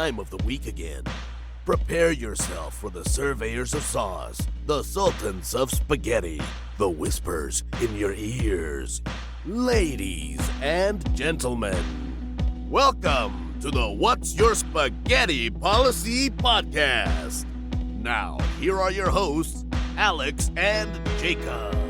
time of the week again. Prepare yourself for the surveyors of sauce, the sultans of spaghetti, the whispers in your ears. Ladies and gentlemen, welcome to the What's Your Spaghetti Policy podcast. Now, here are your hosts, Alex and Jakub.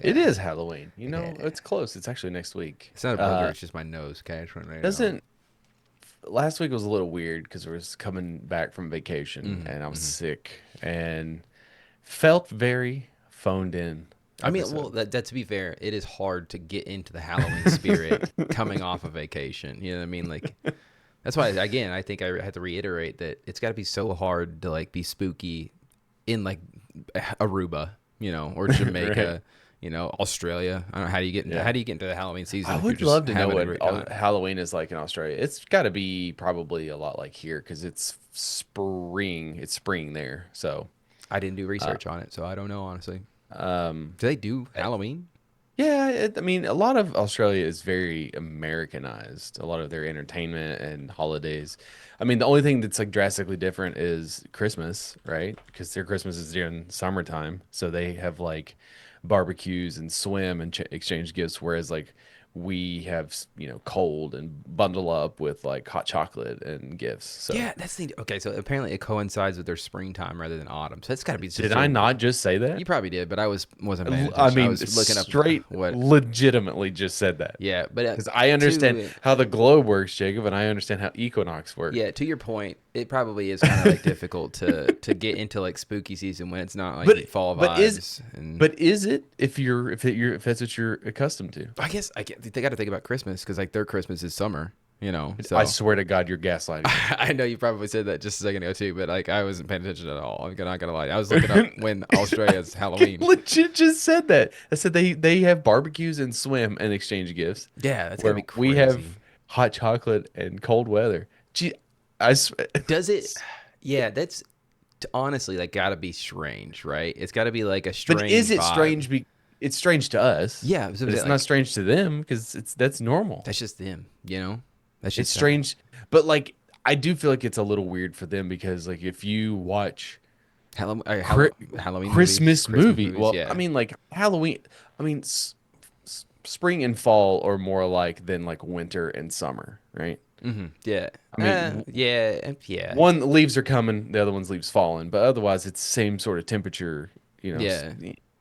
It is Halloween. You know, it's close. It's actually next week. It's not a booger, it's just my nose. Okay, I just went right last week was a little weird because I was coming back from vacation and I was sick and felt very phoned in. I mean, well, that to be fair, it is hard to get into the Halloween spirit coming off a vacation. You know what I mean? Like, that's why, again, I think I have to reiterate that it's got to be so hard to, like, be spooky in, like, Aruba, you know, or Jamaica. Right. You know, Australia. I don't know, how do you get into the Halloween season? I would love to know what Halloween is like in Australia. It's got to be probably a lot like here because it's spring. It's spring there. So I didn't do research on it, so I don't know, honestly. Do they do Halloween? Yeah, I mean, a lot of Australia is very Americanized. A lot of their entertainment and holidays. I mean, the only thing that's like drastically different is Christmas, right? Because their Christmas is during summertime, so they have like barbecues and swim and exchange gifts, whereas like we have, you know, cold and bundle up with like hot chocolate and gifts. So yeah, that's the okay. So apparently it coincides with their springtime rather than autumn. So that's got to be. Did I not just say that? You probably did, but I wasn't paying attention. I mean, I was looking up what legitimately just said that. Yeah, but because I understand how the globe works, Jacob, and I understand how equinox works. Yeah, to your point, it probably is kind of like difficult to get into like spooky season when it's not like fall vibes. But is it if that's what you're accustomed to? I guess they got to think about Christmas because like their Christmas is summer. You know, so. I swear to God, you're gaslighting me. I know you probably said that just a second ago too, but like I wasn't paying attention at all. I'm not gonna lie. I was looking up when Australia's Halloween. Legit just said that. I said they have barbecues and swim and exchange gifts. Yeah, that's gonna be crazy. We have hot chocolate and cold weather. Gee, does it? Yeah, that's honestly like gotta be strange, right? It's gotta be like a strange. But is it vibe. Strange? It's strange to us. Yeah, but it's not strange to them because that's normal. That's just them, you know. It's strange, but like I do feel like it's a little weird for them because like if you watch Halloween Christmas movie, movies, well, yeah. I mean like Halloween, I mean spring and fall are more alike than like winter and summer, right? Mm-hmm. Yeah, I mean, yeah. One leaves are coming, the other one's leaves falling, but otherwise it's same sort of temperature, you know. Yeah.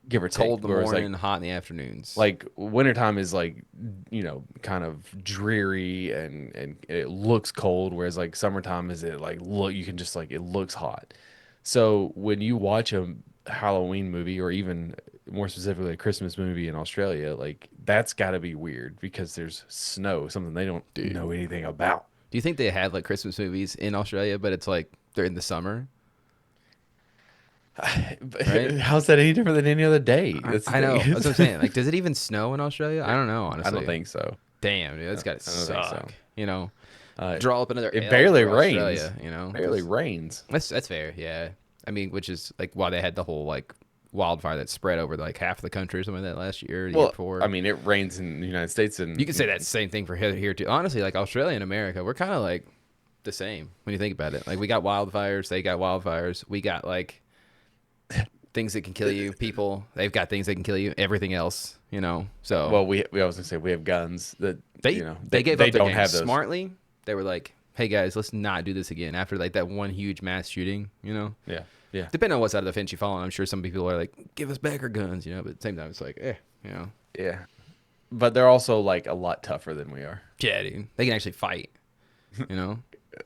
Give or take. Cold in the morning, like, hot in the afternoons. Like wintertime is like, you know, kind of dreary and it looks cold, whereas like summertime is it like you can just like it looks hot. So when you watch a Halloween movie or even more specifically a Christmas movie in Australia, like that's got to be weird because there's snow, something they don't know anything about. Do you think they have like Christmas movies in Australia, but it's like they're in the summer? Right? How's that any different than any other day? I know. That's what I'm saying. Like, does it even snow in Australia? I don't know, honestly. I don't think so. Damn, dude, that's got to suck. So. You know, draw up another. It barely rains. Australia, you know, barely rains. That's fair. Yeah, I mean, which is like why they had the whole like wildfire that spread over like half of the country or something like that last year. The year before. I mean, it rains in the United States, and you can say that same thing for here too. Honestly, like Australia and America, we're kind of like the same when you think about it. Like we got wildfires, they got wildfires. We got like things that can kill you. People, they've got things that can kill you. Everything else, you know. So well, we always say we have guns that they gave up. They don't have those. Smartly. They were like, "Hey guys, let's not do this again." After like that one huge mass shooting, you know. Yeah. Depending on what side of the fence you fall on, I'm sure some people are like, "Give us back our guns," you know. But at the same time, it's like, you know. Yeah. But they're also like a lot tougher than we are. Yeah, dude. They can actually fight. You know.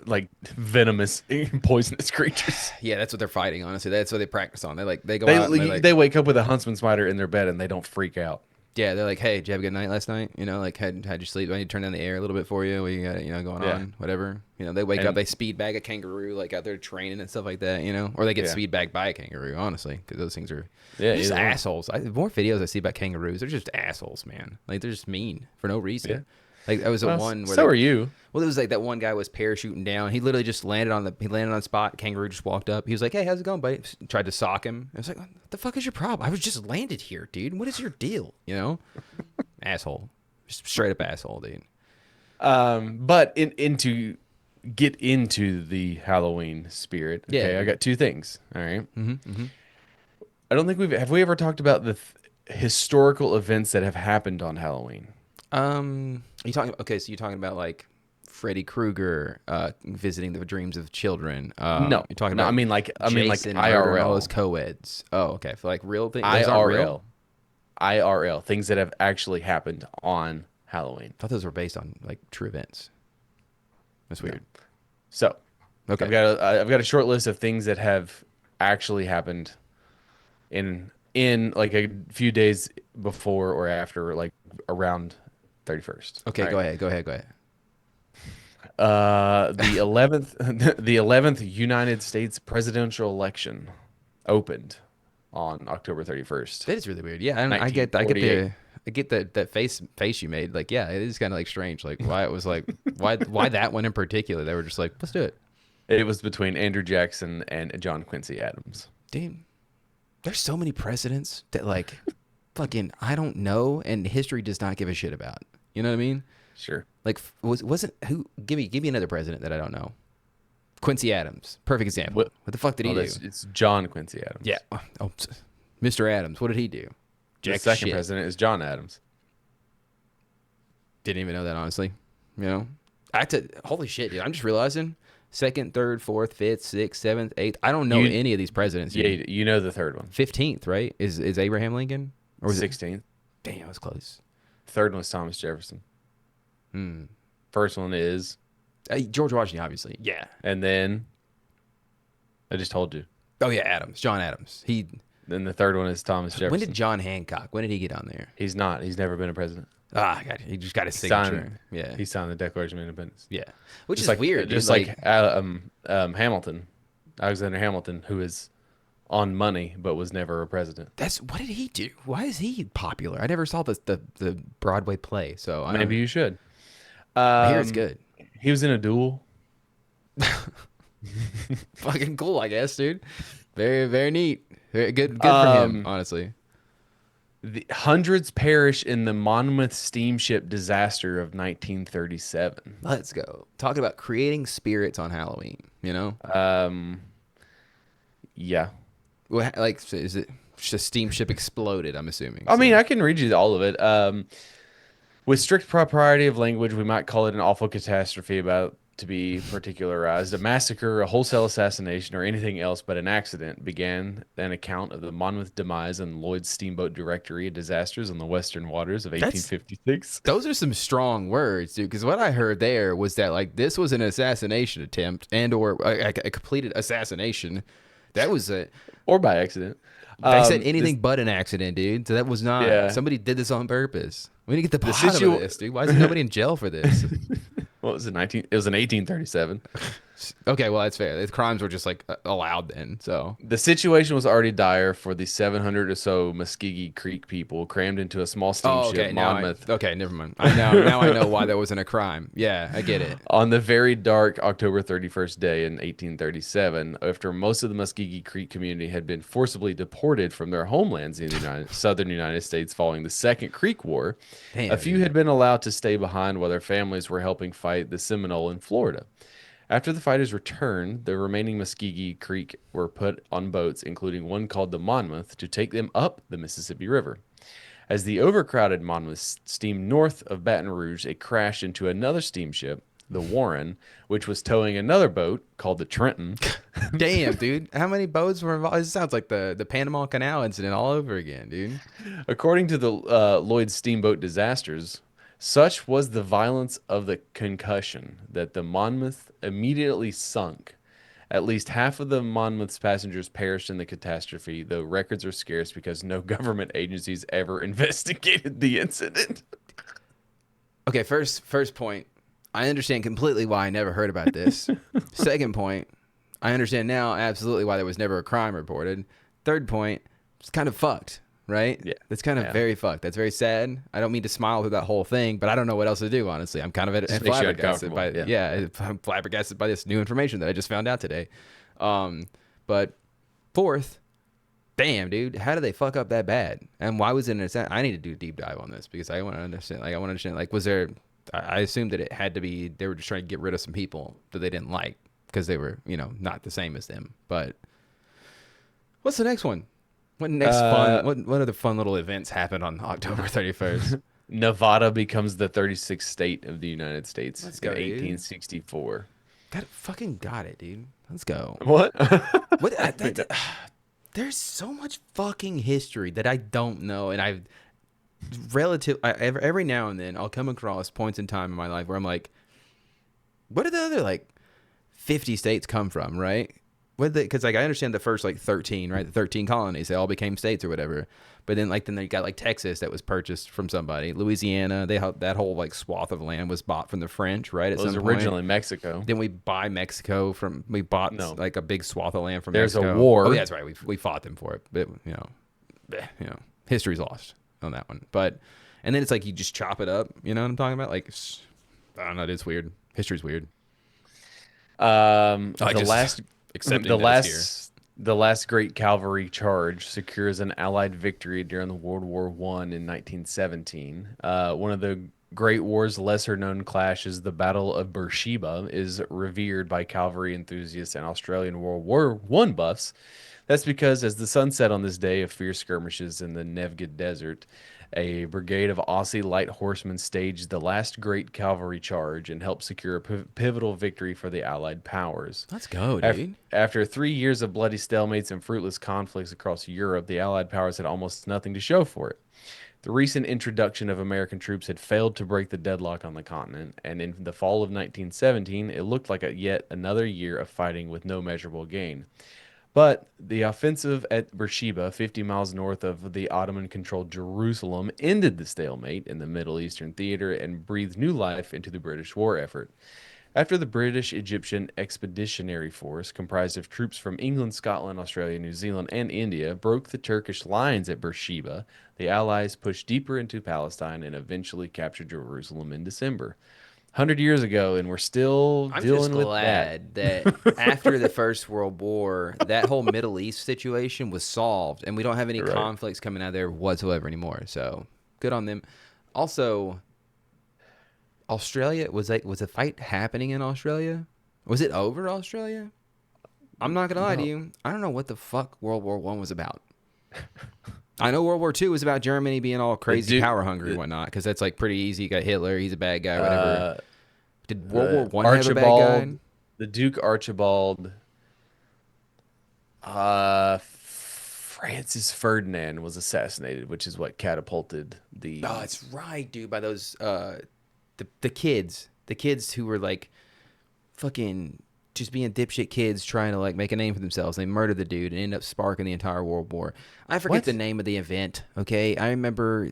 Like venomous, poisonous creatures. Yeah, that's what they're fighting. Honestly, that's what they practice on. They go out. And they wake up with a huntsman spider in their bed and they don't freak out. Yeah, they're like, "Hey, did you have a good night last night? You know, like how'd you sleep? I need to turn down the air a little bit for you. What you got, you know, going on? Whatever. You know, they wake up, they speed bag a kangaroo, like out there training and stuff like that. You know, or they get speed bagged by a kangaroo. Honestly, because those things are just assholes. The more videos I see about kangaroos, they're just assholes, man. Like they're just mean for no reason. Like that was Well, one where so are you. Well, it was like that one guy was parachuting down. He literally just landed on the spot. Kangaroo just walked up. He was like, "Hey, how's it going, buddy?" Tried to sock him. I was like, "What the fuck is your problem? I was just landed here, dude. What is your deal?" You know, asshole, just straight up asshole, dude. But into get into the Halloween spirit. Okay, Yeah. I got two things. All right. I don't think have we ever talked about the historical events that have happened on Halloween. You talking? Okay, so you're talking about like Freddy Krueger visiting the dreams of children. No, You're talking no. about I mean like Jason murdering all IRL. those co-eds. Oh, okay, for like real things. Those aren't real? IRL things that have actually happened on Halloween. I thought those were based on like true events. That's weird. So, Okay. I've got a short list of things that have actually happened in like a few days before or after, like around 31st. Okay, All go right. ahead. The 11th the 11th United States presidential election opened on October 31st. That is really weird. Yeah, I get that face you made. Like, yeah, it is kind of like strange. Like, why it was like, why that one in particular? They were just like, let's do it. It was between Andrew Jackson and John Quincy Adams. Dude, there's so many presidents that like, fucking, I don't know, and history does not give a shit about. You know what I mean? Sure. Like, wasn't who? Give me another president that I don't know. Quincy Adams, perfect example. What the fuck did he do? It's John Quincy Adams. Yeah. Oh, Mr. Adams. What did he do? The second president is John Adams. Didn't even know that, honestly. You know, holy shit, dude. I'm just realizing second, third, fourth, fifth, sixth, seventh, eighth. I don't know any of these presidents. Yeah, you know the third one. 15th, right? Is Abraham Lincoln? Or was 16th. it? Damn, I was close. Third one was Thomas Jefferson. First one is George Washington, obviously. Yeah. And then I just told you. Oh yeah, Adams. John Adams. Then the third one is Thomas Jefferson. When did John Hancock? When did he get on there? He's not. He's never been a president. He just got his signature. Yeah. He signed the Declaration of Independence. Yeah. Which Just is like, weird. Just dude. like Hamilton, Alexander Hamilton, who is on money but was never a president. What did he do? Why is he popular? I never saw the Broadway play, so Maybe you should. I hear it's good. He was in a duel. Fucking cool, I guess, dude. Very, very neat. Very good for him, honestly. The hundreds perish in the Monmouth steamship disaster of 1937. Let's go. Talking about creating spirits on Halloween, you know? Yeah. Well, like, is it just a steamship exploded, I'm assuming? I mean, I can read you all of it. With strict propriety of language, we might call it an awful catastrophe about to be particularized. A massacre, a wholesale assassination, or anything else but an accident began an account of the Monmouth demise and Lloyd's Steamboat Directory disasters on the western waters of 1856. Those are some strong words, dude, because what I heard there was that, like, this was an assassination attempt and or a completed assassination. That was a... Or by accident. I said anything but an accident, dude. So that was not... Yeah. Somebody did this on purpose. We need to get the bottom of this, dude. Why is nobody in jail for this? What was it? It was in 1837. Okay, well, that's fair. The crimes were just like allowed then. So the situation was already dire for the 700 or so Muskogee Creek people crammed into a small steamship, Monmouth. Okay, never mind. Now I know why that wasn't a crime. Yeah, I get it. On the very dark October 31st day in 1837, after most of the Muskogee Creek community had been forcibly deported from their homelands in the southern United States following the Second Creek War, a few had been allowed to stay behind while their families were helping fight the Seminole in Florida. After the fighters returned, the remaining Muskogee Creek were put on boats, including one called the Monmouth, to take them up the Mississippi River. As the overcrowded Monmouth steamed north of Baton Rouge, it crashed into another steamship, the Warren, which was towing another boat called the Trenton. Damn, dude. How many boats were involved? It sounds like the Panama Canal incident all over again, dude. According to the Lloyd's Steamboat disasters, such was the violence of the concussion that the Monmouth immediately sunk. At least half of the Monmouth's passengers perished in the catastrophe, though records are scarce because no government agencies ever investigated the incident. Okay, first point. I understand completely why I never heard about this. Second point, I understand now absolutely why there was never a crime reported. Third point, it's kind of fucked. right? Yeah. That's kind of Yeah. very fucked. That's very sad. I don't mean to smile through that whole thing, but I don't know what else to do, honestly. I'm kind of Just makes you flabbergasted by uncomfortable. I'm flabbergasted by this new information that I just found out today. But fourth, damn, dude, how did they fuck up that bad? And why was it an I need to do a deep dive on this because I want to understand. Like, I want to understand. Like, was there? I assumed that it had to be they were just trying to get rid of some people that they didn't like because they were, not the same as them. But what's the next one? What next fun? What other fun little events happened on October 31st? Nevada becomes the 36th state of the United States Let's in go, dude. 1864. Got it, dude. Let's go. What? What? There's so much fucking history that I don't know, and every now and then I'll come across points in time in my life where I'm like, where did the other like 50 states come from, right? Because like I understand the first like 13, right? The 13 colonies, they all became states or whatever. But then they got like Texas that was purchased from somebody, Louisiana. That whole like swath of land was bought from the French, right? It was originally Mexico. Then we buy Mexico we bought No. like a big swath of land from There's Mexico. a war. Oh yeah, that's right. We fought them for it, but history's lost on that one. But and then it's like you just chop it up. You know what I'm talking about? Like I don't know. It's weird. History's weird. The last great cavalry charge secures an Allied victory during the World War I in 1917. One of the Great War's lesser-known clashes, the Battle of Beersheba, is revered by cavalry enthusiasts and Australian World War I buffs. That's because as the sun set on this day of fierce skirmishes in the Nevgud Desert, a brigade of Aussie light horsemen staged the last great cavalry charge and helped secure a pivotal victory for the Allied powers. Let's go, dude. After 3 years of bloody stalemates and fruitless conflicts across Europe, the Allied powers had almost nothing to show for it. The recent introduction of American troops had failed to break the deadlock on the continent, and in the fall of 1917, it looked like yet another year of fighting with no measurable gain. But the offensive at Beersheba, 50 miles north of the Ottoman-controlled Jerusalem, ended the stalemate in the Middle Eastern theater and breathed new life into the British war effort. After the British-Egyptian Expeditionary Force, comprised of troops from England, Scotland, Australia, New Zealand, and India, broke the Turkish lines at Beersheba, the Allies pushed deeper into Palestine and eventually captured Jerusalem in December. 100 years ago, and we're still dealing with that. I'm just glad that after the First World War, that whole Middle East situation was solved, and we don't have any conflicts coming out of there whatsoever anymore. So good on them. Also, Australia was the fight happening in Australia? Was it over Australia? I'm not gonna lie to you. I don't know what the fuck World War I was about. I know World War II was about Germany being all crazy, power hungry and whatnot, because that's like pretty easy. You got Hitler, he's a bad guy, whatever. Did World War I have a bad guy? The Duke Archibald, Francis Ferdinand was assassinated, which is what catapulted the. Oh, that's right, dude. By those the kids who were like fucking just being dipshit kids trying to like make a name for themselves. They murdered the dude and ended up sparking the entire World War. I forget the name of the event. Okay, I remember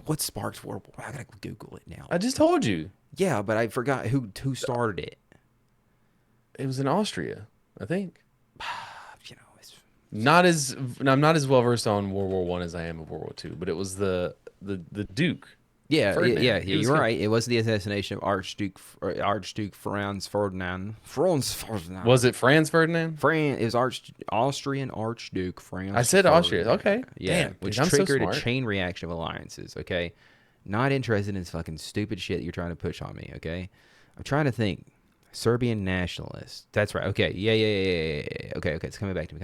what sparked World War. I gotta Google it now. I just told you. Yeah, but I forgot who started it. It was in Austria, I think. It's I'm not as well versed on World War I as I am of World War II, but it was the Duke. Yeah, Ferdinand. You're right. It was the assassination of Archduke Franz Ferdinand. Was it Franz Ferdinand? It was Austrian Archduke Franz. I said Austria. Ferdinand. Okay. Yeah, Damn, which dude, I'm so triggered a smart. chain reaction of alliances. Okay, not interested in this fucking stupid shit you're trying to push on me. Okay, I'm trying to think. Serbian nationalists. That's right. Okay. Yeah. Okay. It's coming back to me.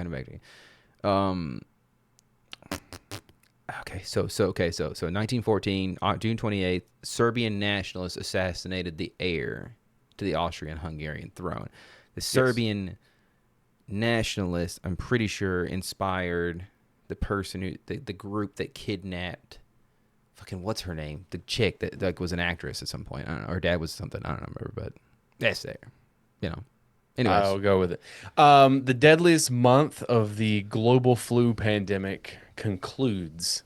Okay, so 1914, June 28th, Serbian nationalists assassinated the heir to the Austrian-Hungarian throne. The Serbian nationalists, I'm pretty sure, inspired the person the group that kidnapped, fucking what's her name? The chick that like was an actress at some point. I don't know. Her dad was something. I don't remember, but that's there. Anyways. I'll go with it. The deadliest month of the global flu pandemic concludes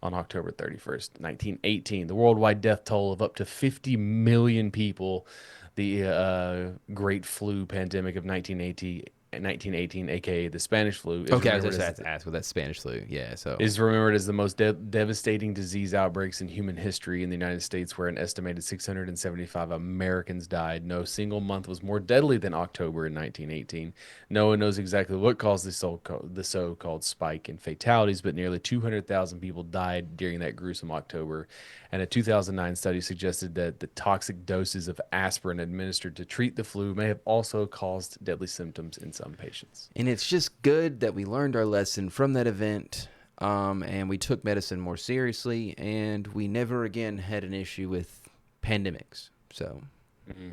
on October 31st, 1918. The worldwide death toll of up to 50 million people. The Great Flu Pandemic of 1918 1918, aka the Spanish flu, is Okay, I was remembered just as have to ask what that Spanish flu. Yeah, so is remembered as the most devastating disease outbreaks in human history in the United States, where an estimated 675 Americans died. No single month was more deadly than October in 1918. No one knows exactly what caused the so-called spike in fatalities, but nearly 200,000 people died during that gruesome October. And a 2009 study suggested that the toxic doses of aspirin administered to treat the flu may have also caused deadly symptoms in some patients. and it's just good that we learned our lesson from that event, and we took medicine more seriously, and we never again had an issue with pandemics. So,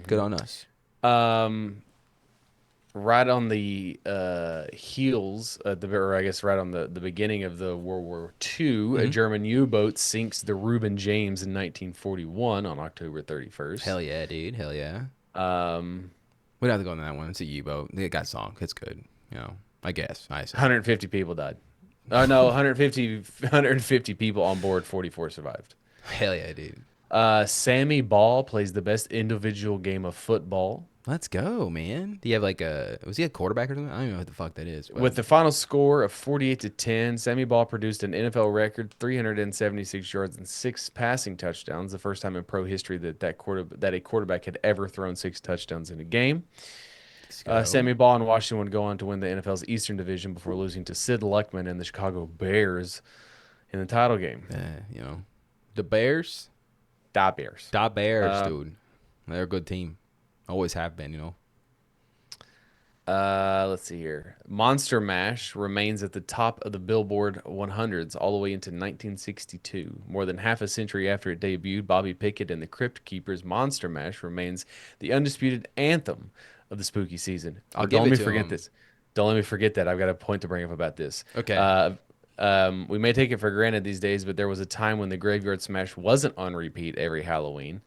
good on us. Right on the heels, or I guess right on the beginning of the World War II, a German U-boat sinks the Reuben James in 1941 on October 31st. Hell yeah, dude. Hell yeah. Um, We don't have to go on that one. It's a U-boat. It got sunk. It's good. You know, I guess. I say. 150 people died. Oh no, 150 people on board, 44 survived. Hell yeah, dude. Sammy Ball plays the best individual game of football. Let's go, man. Do you have like was he a quarterback or something? I don't even know what the fuck that is. But With the final score of 48-10, Sammy Ball produced an NFL record 376 yards and 6 passing touchdowns, the first time in pro history that a quarterback had ever thrown 6 touchdowns in a game. let's go. Sammy Ball and Washington would go on to win the NFL's Eastern Division before losing to Sid Luckman and the Chicago Bears in the title game. You know, the Bears. Da Bears. Da Bears, dude. They're a good team. Always have been, you know. Let's see here. Monster Mash remains at the top of the Billboard 100s all the way into 1962. More than half a century after it debuted, Bobby Pickett and the Crypt Keepers' Monster Mash remains the undisputed anthem of the spooky season. I'll But give don't it let me to forget him. this. Don't let me forget that. I've got a point to bring up about this. Okay. We may take it for granted these days, but there was a time when the Graveyard Smash wasn't on repeat every Halloween.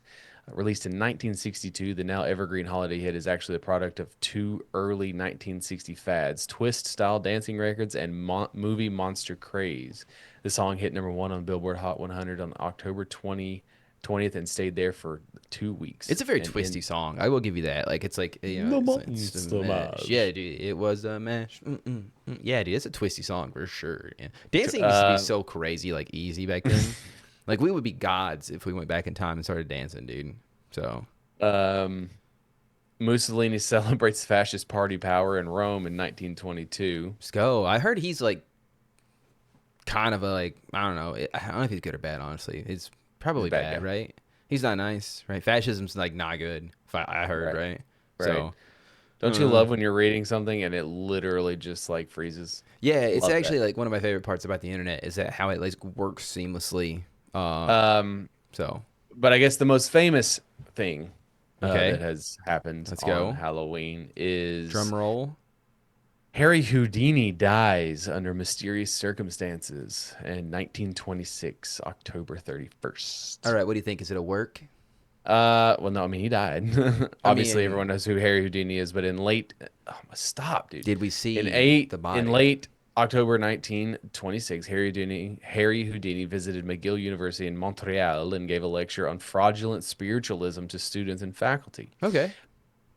Released in 1962, the now evergreen holiday hit is actually the product of 2 early 1960 fads, twist-style dancing records and movie monster craze. The song hit number 1 on Billboard Hot 100 on October 20th and stayed there for 2 weeks. It's a very And twisty song. I will give you that. Like it's like you know, it's a mash. Yeah, dude. It was a mash. Yeah, dude. It's a twisty song for sure. Yeah. Dancing used to be so crazy, like easy back then. Like we would be gods if we went back in time and started dancing, dude. So Mussolini celebrates fascist party power in Rome in 1922. let's go. I heard he's like kind of a like I don't know. I don't know if he's good or bad. Honestly, it's probably He's a bad bad, guy. right? He's not nice, right? Fascism's like not good. I heard, right? So Don't you love when you're reading something and it literally just like freezes? yeah, it's Love actually that. like one of my favorite parts about the internet is that how it like works seamlessly. So But I guess the most famous thing Okay. that has happened Let's on go. Halloween is drum roll. Harry Houdini dies under mysterious circumstances in 1926, October 31st. All right, what do you think? Is it a work? Well, no, I mean, he died. Obviously, mean- everyone knows who Harry Houdini is, but in late, stop, dude. Did we see the body? In late October 1926, Harry Houdini visited McGill University in Montreal and gave a lecture on fraudulent spiritualism to students and faculty. Okay.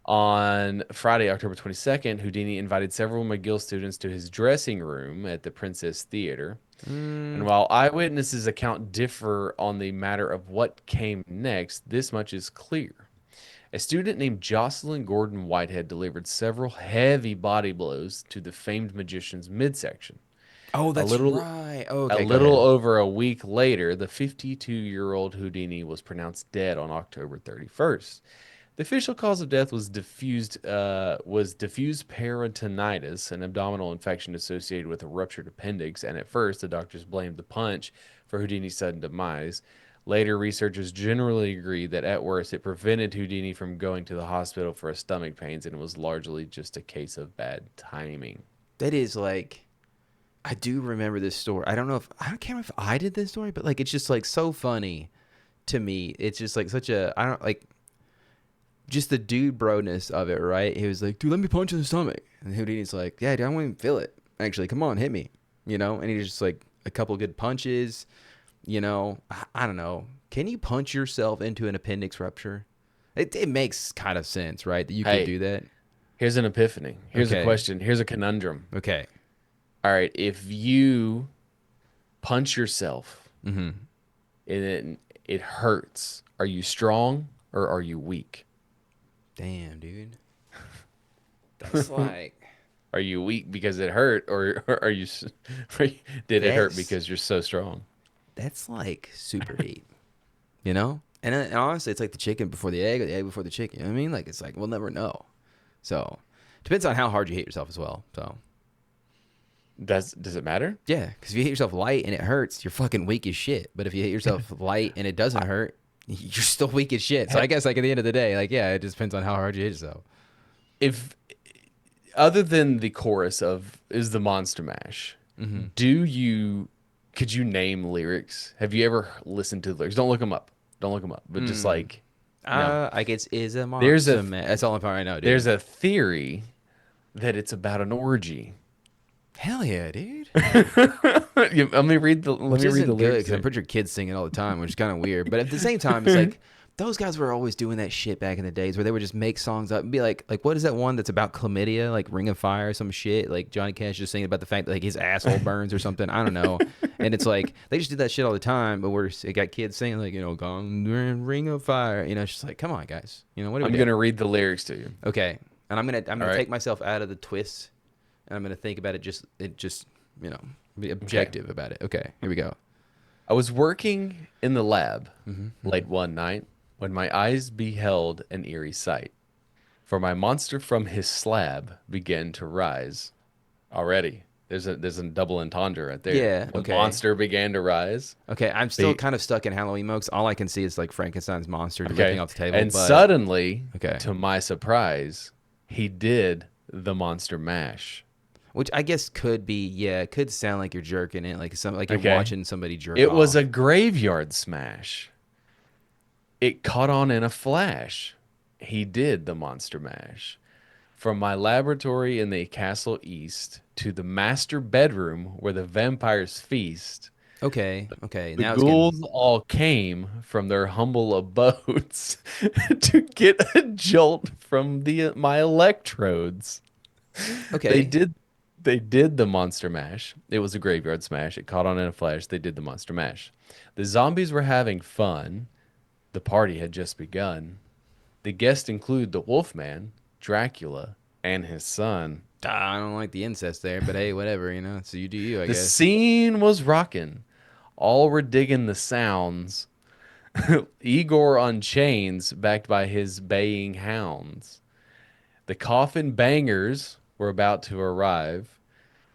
On Friday, October 22nd, Houdini invited several McGill students to his dressing room at the Princess Theater. And while eyewitnesses' account differ on the matter of what came next, this much is clear. A student named Jocelyn Gordon Whitehead delivered several heavy body blows to the famed magician's midsection. Oh, that's little- right. Okay, A little over a week later, the 52-year-old Houdini was pronounced dead on October 31st. The official cause of death was diffused peritonitis, an abdominal infection associated with a ruptured appendix, and at first the doctors blamed the punch for Houdini's sudden demise. Later, researchers generally agreed that at worst it prevented Houdini from going to the hospital for stomach pains and it was largely just a case of bad timing. That is like, I do remember this story. I can't remember if I did this story, but like it's just like so funny to me. It's just like such a just the dude broness of it, right? He was like, dude, let me punch you in the stomach. And Houdini's like, yeah, dude, I won't even feel it. Actually, come on, hit me. You know? And he's just like a couple good punches. You know, I don't know. Can you punch yourself into an appendix rupture? It makes kind of sense, right? That you could do that. Here's an epiphany. Here's a Okay. question. Here's a conundrum. Okay. All right, if you punch yourself Mm-hmm. and it hurts, are you strong or are you weak? Damn, dude. That's like Are you weak because it hurt, or are you did it hurt that's because you're so strong? that's like super deep, you know? And honestly, it's like the chicken before the egg or the egg before the chicken. You know what I mean? Like it's like we'll never know. So depends on how hard you hit yourself as well. So Does it matter? yeah, because if you hit yourself light and it hurts, you're fucking weak as shit. But if you hit yourself light and it doesn't hurt, you're still weak as shit. So I guess like at the end of the day, like yeah, it just depends on how hard you hit yourself. If other than the chorus of is the Monster Mash, Mm-hmm. could you name lyrics? Have you ever listened to the lyrics? Don't look them up. Don't look them up. But just like no. I guess is a There's monster a man. That's all I'm right now, dude. there's a theory that it's about an orgy. Hell yeah, dude. Let me read the Which let me read isn't the good lyrics. because I'm pretty sure kids sing it all the time, which is kind of weird. But at the same time, it's like those guys were always doing that shit back in the days where they would just make songs up and be like what is that one that's about chlamydia, like Ring of Fire or some shit? Like Johnny Cash just singing about the fact that like his asshole burns or something. I don't know. And it's like they just do that shit all the time, but it got kids singing like Gone Ring of Fire. It's just like come on, guys. What are we I'm doing? gonna read the lyrics to you. Okay, and I'm gonna right. take myself out of the twist, and I'm gonna think about it just be objective about it. Okay, here we go. I was working in the lab Mm-hmm. late one night when my eyes beheld an eerie sight. For my monster from his slab began to rise. Already, there's a double entendre right there. Yeah, The okay. monster began to rise. Okay, I'm still The- kind of stuck in Halloween mode 'cause all I can see is like Frankenstein's monster lifting off the table. And but, suddenly, Okay. to my surprise, he did the monster mash. which I guess could be, it could sound like you're jerking it, like you're Okay. watching somebody jerk It was off. a graveyard smash. It caught on in a flash. He did the monster mash. From my laboratory in the castle east to the master bedroom where the vampires feast, Okay. the Now it's getting ghouls all came from their humble abodes to get a jolt from my electrodes. okay. They did the monster mash. It was a graveyard smash. It caught on in a flash. They did the monster mash. The zombies were having fun. The party had just begun. The guests include the Wolfman, Dracula, and his son. I don't like the incest there, but hey, whatever, So you do you, I The guess. scene was rocking. All were digging the sounds. Igor on chains, backed by his baying hounds. The coffin bangers were about to arrive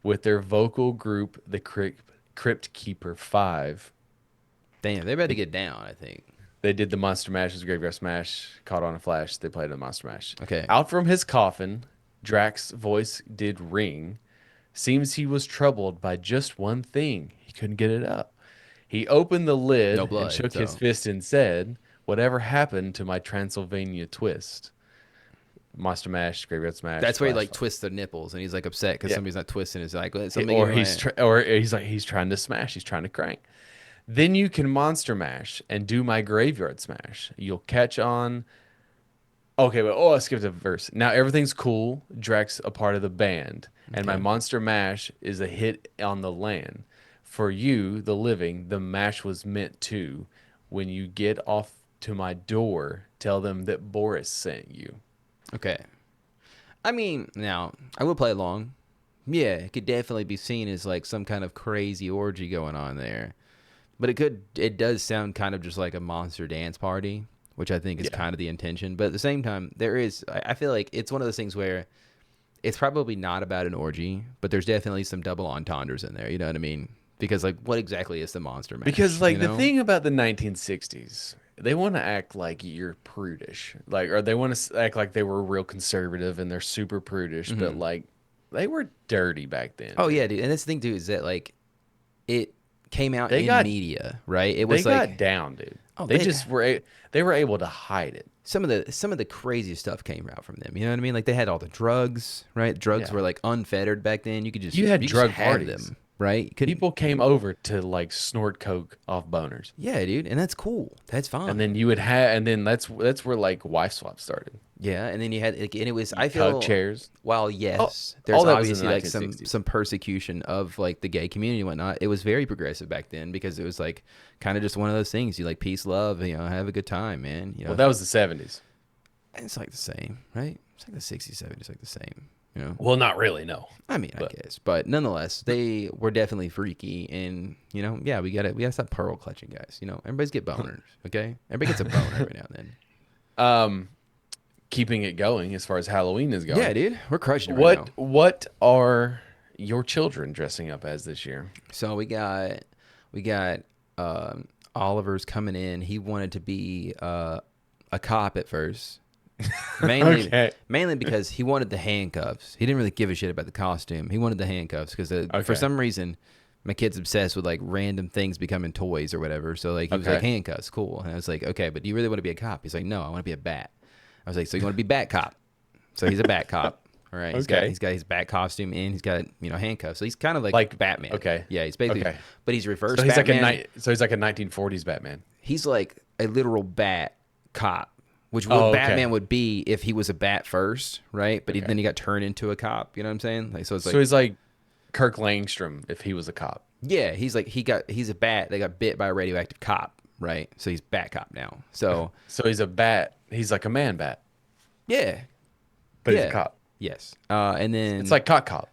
with their vocal group, the Crypt Keeper 5. Damn, they're about to get down, I think. They did the Monster Mash, the Graveyard Smash, caught on a flash. They played the Monster Mash. Okay. Out from his coffin, Drax's voice did ring. Seems he was troubled by just one thing. He couldn't get it up. He opened the lid No blood, and shook his so- fist and said, "Whatever happened to my Transylvania twist?" Monster Mash, Graveyard Smash. That's where he flash, like twists the nipples and he's like upset because Yeah. somebody's not twisting. It's like flash. something. Or he's trying to smash. He's trying to crank. Then you can Monster Mash and do my Graveyard Smash. You'll catch on. Okay, but I skipped a verse. Now everything's cool. Drax a part of the band, and my Okay. Monster Mash is a hit on the land. For you, the living, the mash was meant to. When you get off to my door, tell them that Boris sent you. Okay. I mean, now I will play along. Yeah, it could definitely be seen as like some kind of crazy orgy going on there. But it does sound kind of just like a monster dance party, which I think is Yeah. kind of the intention. But at the same time, I feel like it's one of those things where it's probably not about an orgy, but there's definitely some double entendres in there. You know what I mean? Because like, what exactly is the monster mash? Because like you the know? thing about the 1960s, they want to act like you're prudish, or they want to act like they were real conservative and they're super prudish, but like they were dirty back then. Oh yeah, dude. And this thing too is that like it came out They in got- media, right? It They was like got down, dude. Oh, they they- just they were able to hide it. some of the craziest stuff came out from them. You know what I mean? Like they had all the drugs, right? Drugs Yeah. were like unfettered back then. You could just You had just drug have parties. them. right? People came over to like snort coke off boners, Yeah, dude, and that's cool. That's fine. and then you would have, and then that's where like wife swap started. Yeah, and then you had, like, and it was, You I tug feel, chairs. while All, yes, there's all that was in the obviously like 1960s. some persecution of like the gay community and whatnot. It was very progressive back then because it was like kind of just one of those things. You like peace, love, have a good time, man. Well, that was the 70s. It's like the same, right? It's like the 60s, 70s, like the same. Well, not really, no. I mean, But- I guess, but nonetheless, they were definitely freaky, and yeah, we gotta stop pearl clutching, guys. Everybody's get boners, okay? Everybody gets a boner every now and then. Keeping it going as far as Halloween is going. Yeah, dude, we're crushing it right now. What are your children dressing up as this year? So we got Oliver's coming in. He wanted to be a cop at first. Mainly, Okay. mainly because he wanted the handcuffs. He didn't really give a shit about the costume. He wanted the handcuffs because for some reason, my kid's obsessed with like random things becoming toys or whatever. So like he was like, handcuffs, cool. And I was like, okay, but do you really want to be a cop? He's like, no, I want to be a bat. I was like, so you want to be bat cop? So he's a bat cop. All right. He's got his bat costume in. He's got handcuffs. So he's kind of like Batman. Okay. Yeah, he's basically. Okay. But he's reverse. So he's Batman. like a 1940s Batman. He's like a literal bat cop, which what Batman would be if he was a bat first, right? But then he got turned into a cop. You know what I'm saying? Like, so it's like, So he's like Kirk Langstrom if he was a cop. yeah, he's a bat that got bit by a radioactive cop, right? So he's bat cop now. So he's a bat. He's like a man bat, yeah, but he's a cop. Yes, and then It's like Cop.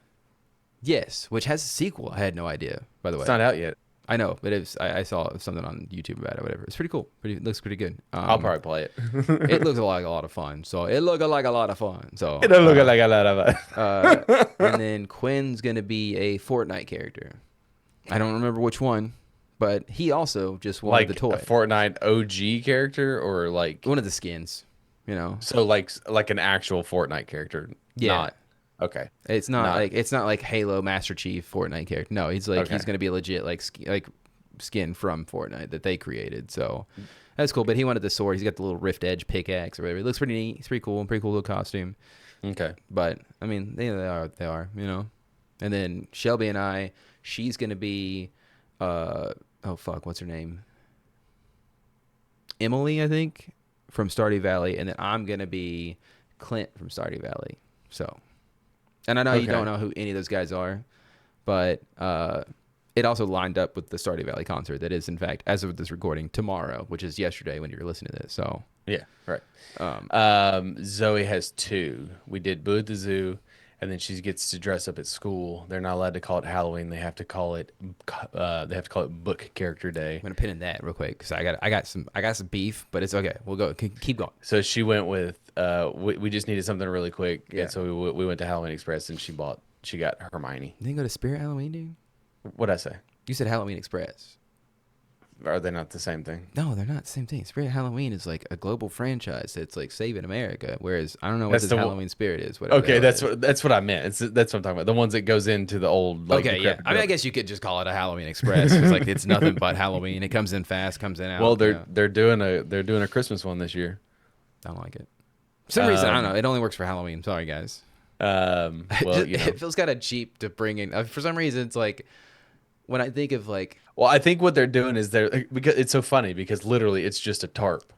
yes, which has a sequel. I had no idea, by the way. It's not out yet. I know, but I saw something on YouTube about it or whatever. It's pretty cool. It looks pretty good. I'll probably play it. It looks like a lot of fun. So it looked like a lot of fun. So It don't look like a lot of it. and then Quinn's gonna be a Fortnite character. I don't remember which one, but he also just wanted Like the toy, a Fortnite OG character, or like one of the skins. so like an actual Fortnite character. Yeah. Not okay. It's not like Halo Master Chief Fortnite character. No, he's like he's gonna be a legit like skin from Fortnite that they created. So that's cool. But he wanted the sword. He's got the little Rift Edge pickaxe or whatever. It looks pretty neat. It's pretty cool. Pretty cool little costume. Okay. But I mean, they are. And then Shelby and she's gonna be, oh fuck, what's her name? Emily, I think, from Stardew Valley, and then I'm gonna be Clint from Stardew Valley. So, and I know you don't know who any of those guys are, but it also lined up with the Stardew Valley concert that is, in fact, as of this recording, tomorrow, which is yesterday when you're listening to this. So Yeah, right. Zoe has two. We did Boo at the Zoo, and then she gets to dress up at school. They're not allowed to call it Halloween. They have to call it Book Character Day. I'm gonna pin in that real quick because I got some beef, but it's okay. We'll go. Keep going. So she went with we just needed something really quick, Yeah. and so we went to Halloween Express, and she got Hermione. You didn't go to Spirit Halloween, dude? What'd I say? You said Halloween Express. Are they not the same thing? No, they're not the same thing. Spirit Halloween is like a global franchise that's like saving America. Whereas I don't know what this Halloween Spirit is. Okay, that's what I meant. That's what I'm talking about. The ones that goes into the old. Like, okay, yeah. I mean, I guess you could just call it a Halloween Express because like it's nothing but Halloween. It comes in fast, comes in out. Well, they're doing a Christmas one this year. I don't like it. For some reason, I don't know. It only works for Halloween. Sorry, guys. Well, it feels kind of cheap to bring in. For some reason, it's like when I think of like. Well, I think what they're doing is because it's so funny because literally it's just a tarp,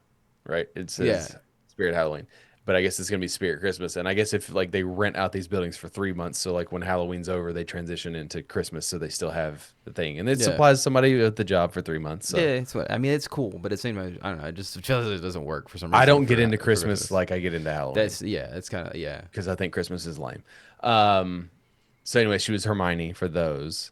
right? It says Spirit Halloween, but I guess it's gonna be Spirit Christmas, and I guess if like they rent out these buildings for 3 months, so like when Halloween's over, they transition into Christmas, so they still have the thing, and it supplies somebody with the job for 3 months. So. Yeah, it's cool, but at the same time, I don't know. It just feels like it doesn't work for some reason. I don't get into Christmas like I get into Halloween. That's kind of because I think Christmas is lame. So anyway, she was Hermione for those.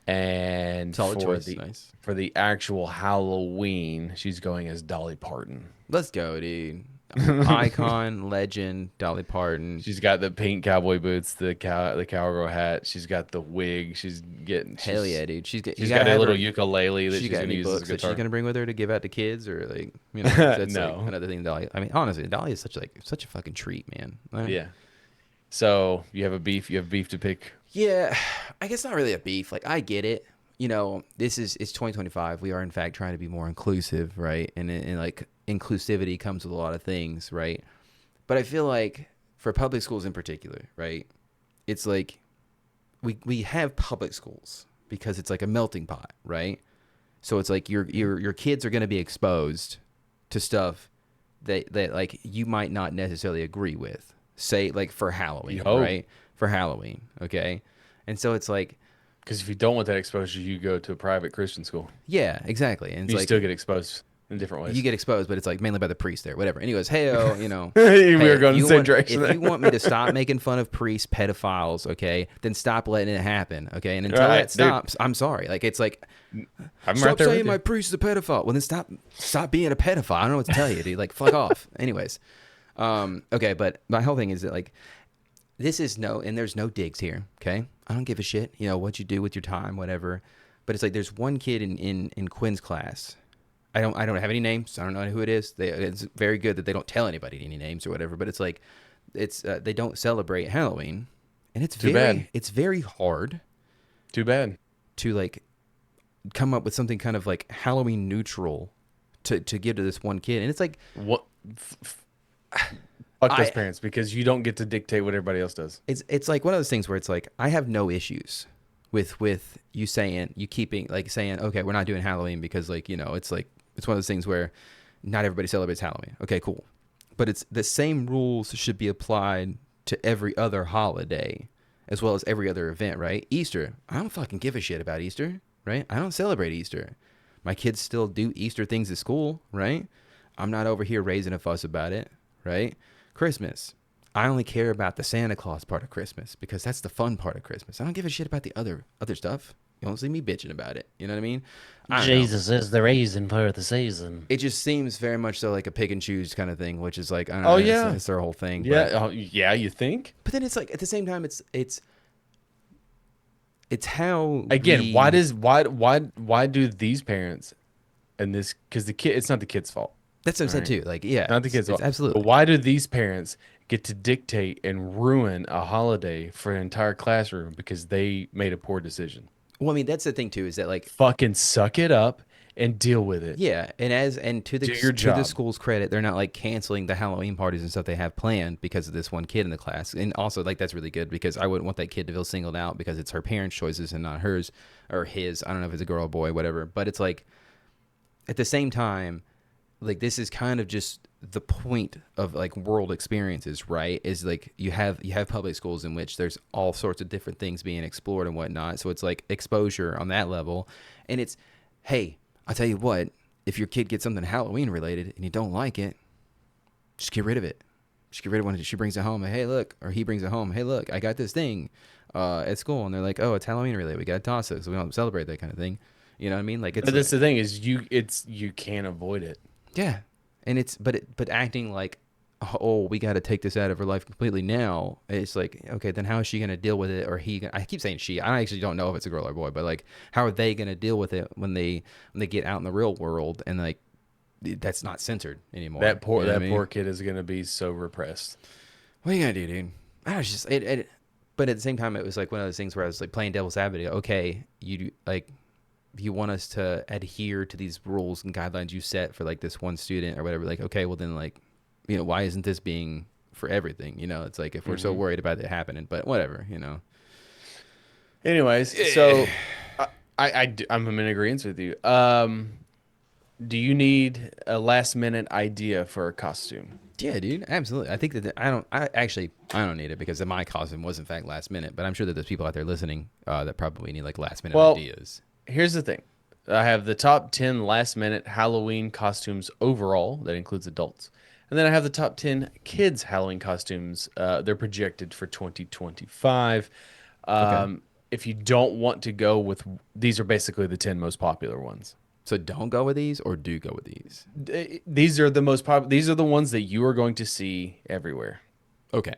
And solid for choice. Nice. For the actual Halloween, she's going as Dolly Parton. Let's go, dude. Icon, legend, Dolly Parton. She's got the pink cowboy boots, the cowgirl hat. She's got the wig. Hell yeah, dude. She's got a little ukulele that she's going to use as a guitar. That she's going to bring with her to give out to kids, or like that's no. like another thing. Dolly. I mean, honestly, Dolly is such a fucking treat, man. Yeah. So you have beef to pick. Yeah, I guess not really a beef. Like I get it. It's 2025. We are in fact trying to be more inclusive, right? And like inclusivity comes with a lot of things, right? But I feel like for public schools in particular, right? It's like we have public schools because it's like a melting pot, right? So it's like your kids are going to be exposed to stuff that like you might not necessarily agree with. Say like for Halloween, right? For Halloween, okay? And so it's like, because if you don't want that exposure, you go to a private Christian school. yeah, exactly. And it's You like still get exposed in different ways. you get exposed, but it's like mainly by the priest there, whatever. Anyways, hey, you know, We hey, were going if the same want, direction If there. you want me to stop making fun of priests, pedophiles, okay, then stop letting it happen, okay. And until Right, that stops, I'm sorry. Like it's like, I'm stop right there saying with my you. priest is a pedophile. Well, then stop being a pedophile. I don't know what to tell you, dude. Like fuck off. Anyways, okay, but my whole thing is that like this is and there's no digs here, okay. I don't give a shit, you know, what you do with your time, whatever. But it's like there's one kid in Quinn's class. I don't have any names. I don't know who it is. It's very good that they don't tell anybody any names or whatever. But it's like, they don't celebrate Halloween, and it's bad. It's very hard Too bad. to like come up with something kind of like Halloween neutral to give to this one kid. And it's like, What? Fuck those parents, because you don't get to dictate what everybody else does. it's like one of those things where it's like I have no issues with you saying okay, we're not doing Halloween because like, you know, it's one of those things where not everybody celebrates Halloween. Okay, cool. But it's the same rules should be applied to every other holiday as well as every other event, right? Easter, I don't fucking give a shit about Easter, right? I don't celebrate Easter. My kids still do Easter things at school, right? I'm not over here raising a fuss about it, right? Christmas, I only care about the Santa Claus part of Christmas because that's the fun part of Christmas. I don't give a shit about the other stuff. You don't see me bitching about it. You know what I mean? Jesus is the reason for the season. It just seems very much so like a pick and choose kind of thing, which is like, I don't Oh, know. yeah. It's their whole thing. Yeah, yeah. You think? But then it's like at the same time, it's how Again, why do these parents and this, because the kid, it's not the kid's fault. That's what I said too. Like, yeah, Not the kids' it's fault. absolutely. But why do these parents get to dictate and ruin a holiday for an entire classroom because they made a poor decision? Well, I mean, that's the thing too, is that like, Fucking suck it up and deal with it. yeah, and to Do your the job. school's credit, they're not like canceling the Halloween parties and stuff they have planned because of this one kid in the class. And also, like, that's really good because I wouldn't want that kid to feel singled out because it's her parents' choices and not hers or his. I don't know if it's a girl or boy, whatever. But it's like at the same time, like, this is kind of just the point of like world experiences, right? Is like you have public schools in which there's all sorts of different things being explored and whatnot. So it's like exposure on that level, and it's, hey, I'll tell you what, if your kid gets something Halloween related and you don't like it, just get rid of it. Just get rid of it when she brings it home. Hey, look, or he brings it home. Hey, look, I got this thing at school, and they're like, oh, it's Halloween related. We got to toss it, so we don't celebrate that kind of thing. You know what I mean? Like, it's But that's the thing is you can't avoid it. yeah, and it's but acting like, oh, we got to take this out of her life completely now. It's like, okay, then how is she gonna deal with it? Or I keep saying she. I actually don't know if it's a girl or a boy, but like, how are they gonna deal with it when they get out in the real world and like that's not censored anymore? That poor You know what I mean? poor kid is gonna be so repressed. What are you gonna do, dude? I was just it. But at the same time, it was like one of those things where I was like playing devil's advocate. Okay, you want us to adhere to these rules and guidelines you set for like this one student or whatever. Like, okay, well then, like, you know, why isn't this being for everything? You know, it's like if we're so worried about it happening, but whatever, you know. Anyways, so I'm in agreement with you. Do you need a last minute idea for a costume? Yeah, dude, absolutely. I think that I don't need it because my costume was in fact last minute, but I'm sure that there's people out there listening that probably need like last minute ideas. Here's the thing. I have the top 10 last minute Halloween costumes overall. That includes adults. And then I have the top 10 kids Halloween costumes. They're projected for 2025. Okay. If you don't want to go with, these are basically the 10 most popular ones. So don't go with these or do go with these. These are the most popular. These are the ones that you are going to see everywhere. Okay.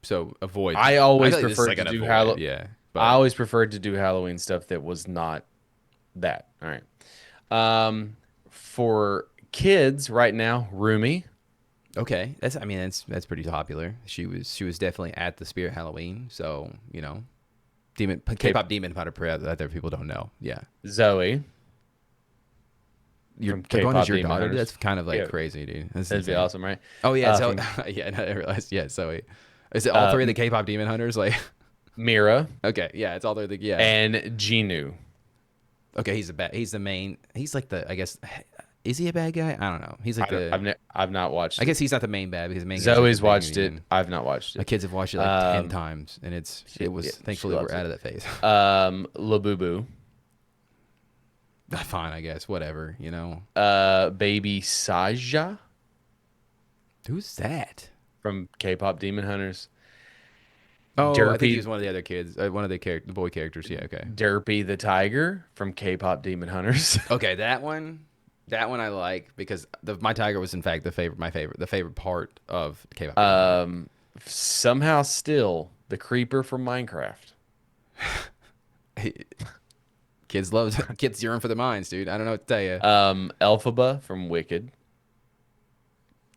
So avoid. I always feel like this is preferred like to an do avoid, Halloween. yeah. But I always preferred to do Halloween stuff that was not that. All right. For kids right now, Rumi. okay, that's pretty popular. She was definitely at the Spirit Halloween, so you know, K-pop demon hunter that there people don't know. Yeah, Zoey. you're From going K-pop as your Demon daughter. Hunters. That's kind of like Yeah. crazy, dude. That's That'd be insane. awesome, right? Oh yeah, so from- yeah, I realized. Yeah, so is it all three of the K-pop demon hunters? Like, Mira, Okay, yeah, it's all the yeah. and Genu. Okay, he's the main. He's like the I guess. Is he a bad guy? I don't know. He's like the. I've not watched I guess it. hean the main bad because the main guy's like the Zoe's big watched it. mean. I've not watched My it. kids have watched it like 10 times, and it was yeah, thankfully she we're loves out it. of that phase. Labubu. Fine, I guess. Whatever, you know. Baby Saja Who's that? from K-pop Demon Hunters. Oh, I think he Derpy was one of the other kids. One of the boy characters. Yeah. Okay. Derpy the Tiger from K-pop Demon Hunters. Okay, that one. That one I like because my tiger was in fact the favorite part of K-pop. Somehow still the creeper from Minecraft. Kids yearn for the mines, dude. I don't know what to tell you. Elphaba from Wicked.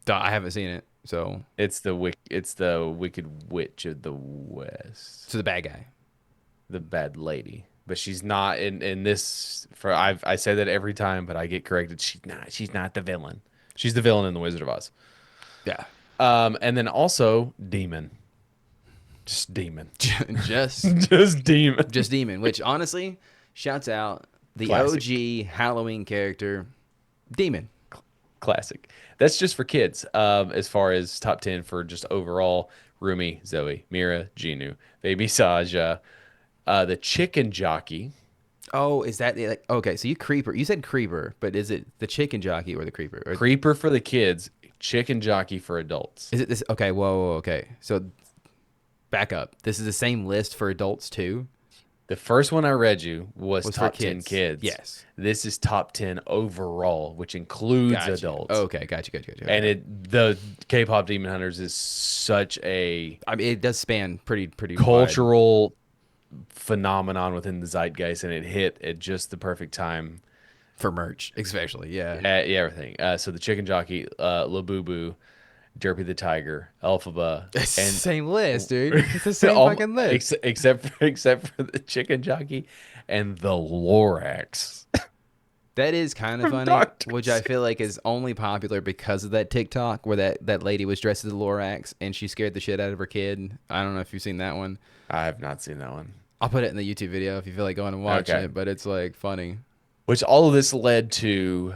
I haven't seen it, so It's the Wicked Witch of the West. so the bad guy. The bad lady. But she's not in this I say that every time, but I get corrected. She's not the villain. She's the villain in The Wizard of Oz. Yeah. And then also Demon. Just Demon. just Just Demon. just demon. Which honestly, shouts out the Classic. OG Halloween character, Demon. Classic. That's just for kids. As far as top 10 for just overall, Rumi, Zoe, Mira, Genu, Baby Saja, the chicken jockey. Oh, is that like okay? So you said creeper, but is it the chicken jockey or the creeper? Or, Creeper for the kids, chicken jockey for adults. is it this? Okay, whoa, okay. So back up. This is the same list for adults too. The first one I read you was For top 10 kids. kids. Yes. This is top 10 overall, which includes Gotcha. adults. Okay, gotcha. And the K-pop Demon Hunters is such a I mean, it does span pretty wide. cultural phenomenon within the zeitgeist, and it hit at just the perfect time. For merch, especially. Yeah. Yeah, everything. So the chicken jockey, Labubu, Derpy the tiger, Elphaba, It's and the same list, dude. It's the same all- fucking list. except for the chicken jockey and the Lorax. That is kind of From funny, Dr. which I feel like is only popular because of that TikTok where that lady was dressed as a Lorax and she scared the shit out of her kid. I don't know if you've seen that one. I have not seen that one. I'll put it in the YouTube video if you feel like going and watching Okay. it, but it's like funny. Which all of this led to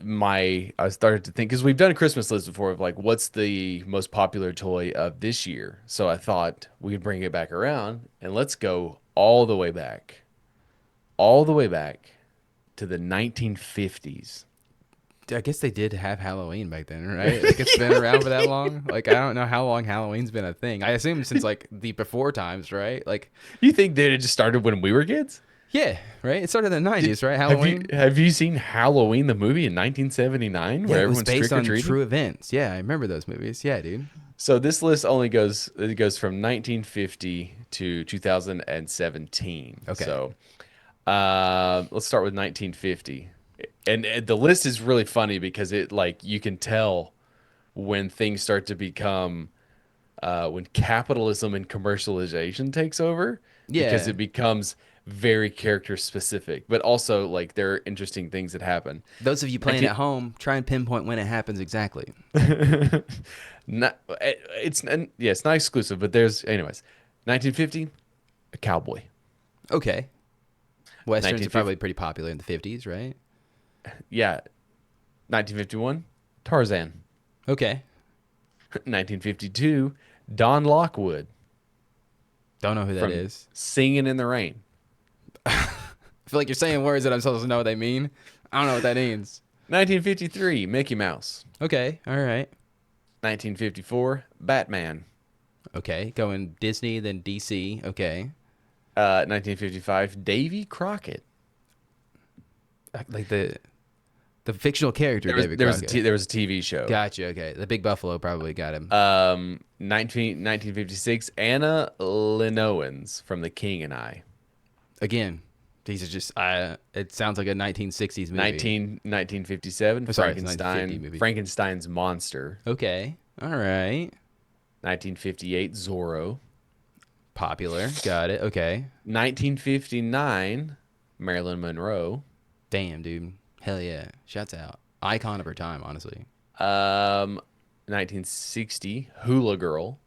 I started to think, because we've done a Christmas list before of like what's the most popular toy of this year. So I thought we could bring it back around and let's go all the way back to the 1950s. I guess they did have Halloween back then, right? Like it's been around for that long. Like I don't know how long Halloween's been a thing. I assume since like the before times, right? Like You think that it just started when we were kids? yeah, right. It started in the 90s, right? Halloween. Have you seen Halloween the movie in 1979 Yeah, where it was everyone's based on trick-or-treating? true events. Yeah, I remember those movies. Yeah, dude. So this list only goes from 1950 to 2017. Okay. So let's start with 1950. And the list is really funny because it like you can tell when things start to become when capitalism and commercialization takes over, because Yeah. it becomes very character specific, but also like there are interesting things that happen. Those of you playing at home, try and pinpoint when it happens exactly. It's not exclusive, but there's anyways. 1950, a cowboy. Okay. Westerns are 1950 probably pretty popular in the 50s, right? Yeah. 1951, Tarzan. Okay. 1952, Don Lockwood, Don't know who that from is. Singing in the Rain. I feel like you're saying words that I'm supposed to know what they mean. I don't know what that means. 1953, Mickey Mouse. Okay. All right. 1954, Batman. Okay. Going Disney, then DC. Okay. 1955, Davy Crockett. Like the fictional character, David Crockett. There was a TV show. Gotcha. Okay. The Big Buffalo probably got him. 1956, Anna Lenowens from The King and I. Again, these are just, it sounds like a 1960s movie. 1957, Oh, sorry, it's a 1950 Frankenstein, movie. Frankenstein's Monster. Okay. All right. 1958, Zorro. Popular. Got it. Okay. 1959, Marilyn Monroe. Damn, dude. Hell yeah. Shouts out. Icon of her time, honestly. 1960, Hula Girl.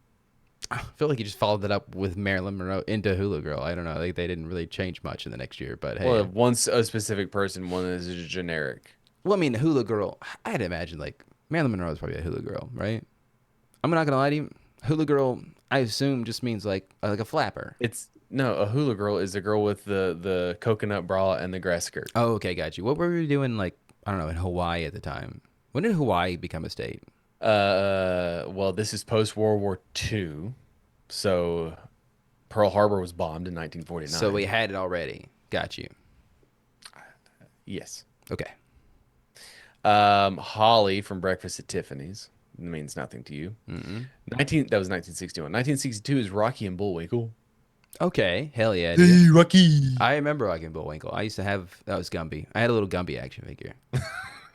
I feel like he just followed that up with Marilyn Monroe into Hula Girl. I don't know. They didn't really change much in the next year, but hey. Well, one's a specific person, one is a generic. Well, I mean, Hula Girl, I had to imagine, like, Marilyn Monroe is probably a Hula Girl, right? I'm not going to lie to you. Hula Girl, I assume, just means, like a flapper. No, a hula girl is a girl with the coconut bra and the grass skirt. Oh, okay, got you. What were we doing, like, I don't know, in Hawaii at the time? When did Hawaii become a state? Well, this is post World War II, so Pearl Harbor was bombed in 1949. So we had it already. Got you. Yes. Okay. Holly from Breakfast at Tiffany's. It means nothing to you. Mm-mm. That was 1961. 1962 is Rocky and Bullwinkle. Okay. Hell yeah, dude. Hey, Rocky. I remember Rocky and Bullwinkle. I used to have, that was Gumby. I had a little Gumby action figure.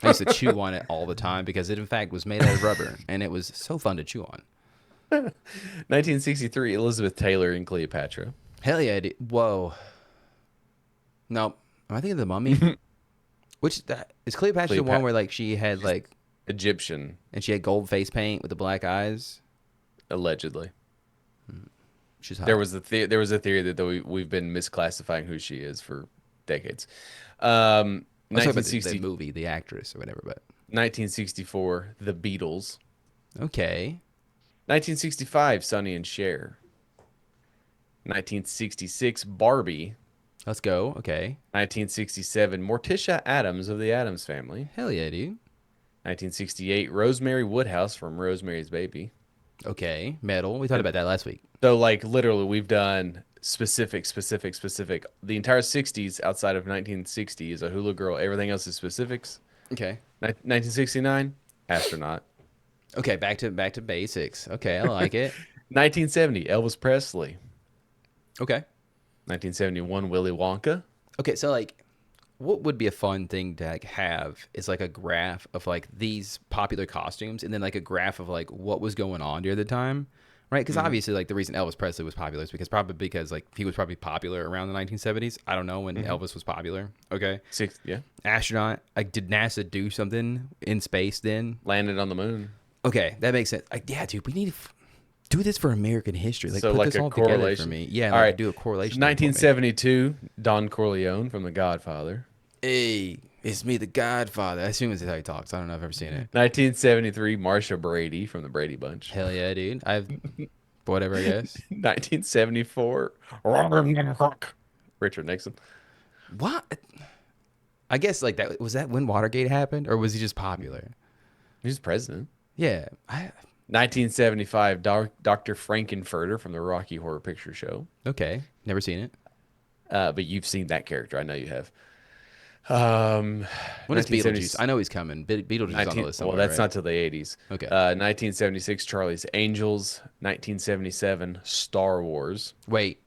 I used to chew on it all the time because it, in fact, was made out of rubber, and it was so fun to chew on. 1963, Elizabeth Taylor and Cleopatra. Hell yeah, dude. Whoa. No. Am I thinking of the Mummy? Is Cleopatra the one where, like, she had, like, Egyptian, and she had gold face paint with the black eyes? allegedly. She's hot. There was a theory that we've been misclassifying who she is for decades. I was talking about 1960, the movie, the actress or whatever, but 1964, The Beatles. okay. 1965, Sonny and Cher. 1966, Barbie. Let's go. Okay. 1967, Morticia Addams of the Addams Family. Hell yeah, dude. 1968, Rosemary Woodhouse from Rosemary's Baby. Okay. Metal. We talked about that last week. So, like, literally, we've done specific. The entire 60s outside of 1960 is a hula girl. Everything else is specifics. Okay. 1969, astronaut. Okay, back to basics. Okay, I like it. 1970, Elvis Presley. Okay. 1971, Willy Wonka. Okay, so like what would be a fun thing to like have is like a graph of like these popular costumes and then like a graph of like what was going on during the time, right? Because obviously like the reason Elvis Presley was popular is because like he was probably popular around the 1970s. I don't know when Elvis was popular. Okay. Yeah. Astronaut. Like did NASA do something in space then? Landed on the moon. Okay, that makes sense. Like yeah, dude, we need to do this for American history. Like So, put like, this a all together correlation. for me. Yeah, All like, right. do a correlation. 1972, Don Corleone from The Godfather. Hey, it's me, the Godfather. I assume it's how he talks. I don't know if I've ever seen it. 1973, Marsha Brady from The Brady Bunch. Hell yeah, dude. I've whatever, I guess. 1974, Richard Nixon. What? I guess like that was that when Watergate happened, or was he just popular? He was president. Yeah, 1975, Dr. Frankenfurter from the Rocky Horror Picture Show. okay, never seen it. But you've seen that character. I know you have. When is 1970 Beetlejuice? I know he's coming. Beetlejuice is on the list somewhere. Well, that's right? not till the 80s. Okay. 1976, Charlie's Angels. 1977, Star Wars. Wait,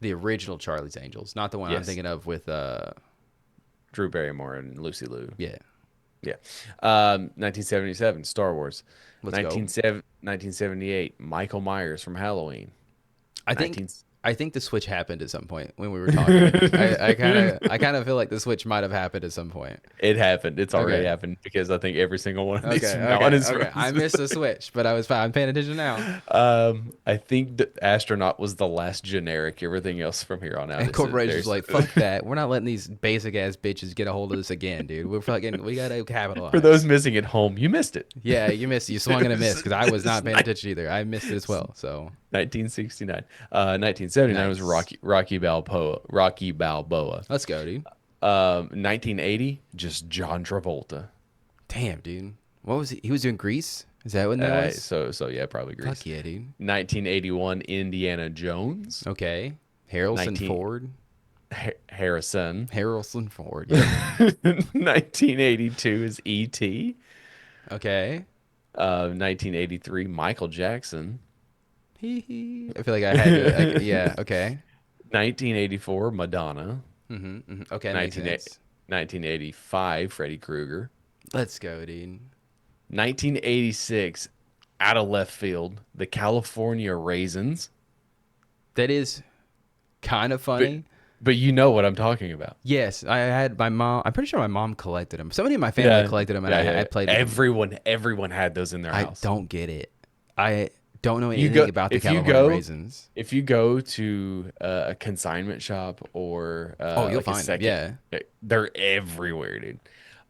the original Charlie's Angels, not the one I'm Yes. thinking of with Drew Barrymore and Lucy Liu. yeah. Yeah. 1977, Star Wars. Let's go. 1978, Michael Myers from Halloween. I think the switch happened at some point when we were talking. I kind of feel like the switch might have happened at some point. It happened. It's already Okay. happened because I think every single one of these Okay, from now on is okay. I missed the switch, but I was fine. I'm paying attention now. I think the astronaut was the last generic. Everything else from here on out. And is corporations very like, fuck that. We're not letting these basic ass bitches get a hold of this again, dude. We gotta capitalize. For those missing at home, you missed it. Yeah, you missed. You swung and a miss because I was not paying attention either. I missed it as well. So 1969. 1979 was Nice. Rocky Balboa. let's go, dude. 1980, just John Travolta. Damn, dude. What was he? He was doing Grease. Is that what that was? So yeah, probably Grease. Fuck yeah, dude. 1981, Indiana Jones. Okay. Harrelson 19 Ford. Harrison. Harrelson Ford. Yeah. 1982 is E.T. Okay. 1983, Michael Jackson. I feel like I had to. Yeah. Okay. 1984, Madonna. Okay. That makes sense. 1985, Freddy Krueger. Let's go, dude. 1986, out of left field, the California Raisins. That is kind of funny. But you know what I'm talking about. Yes, I had my mom. I'm pretty sure my mom collected them. Somebody in my family collected them, and I played with them. Everyone had those in their I house. don't get it. don't know You anything go about the if you California go raisins. if you go to a consignment shop or Oh, you'll like a find them. second, Yeah. they're everywhere, dude.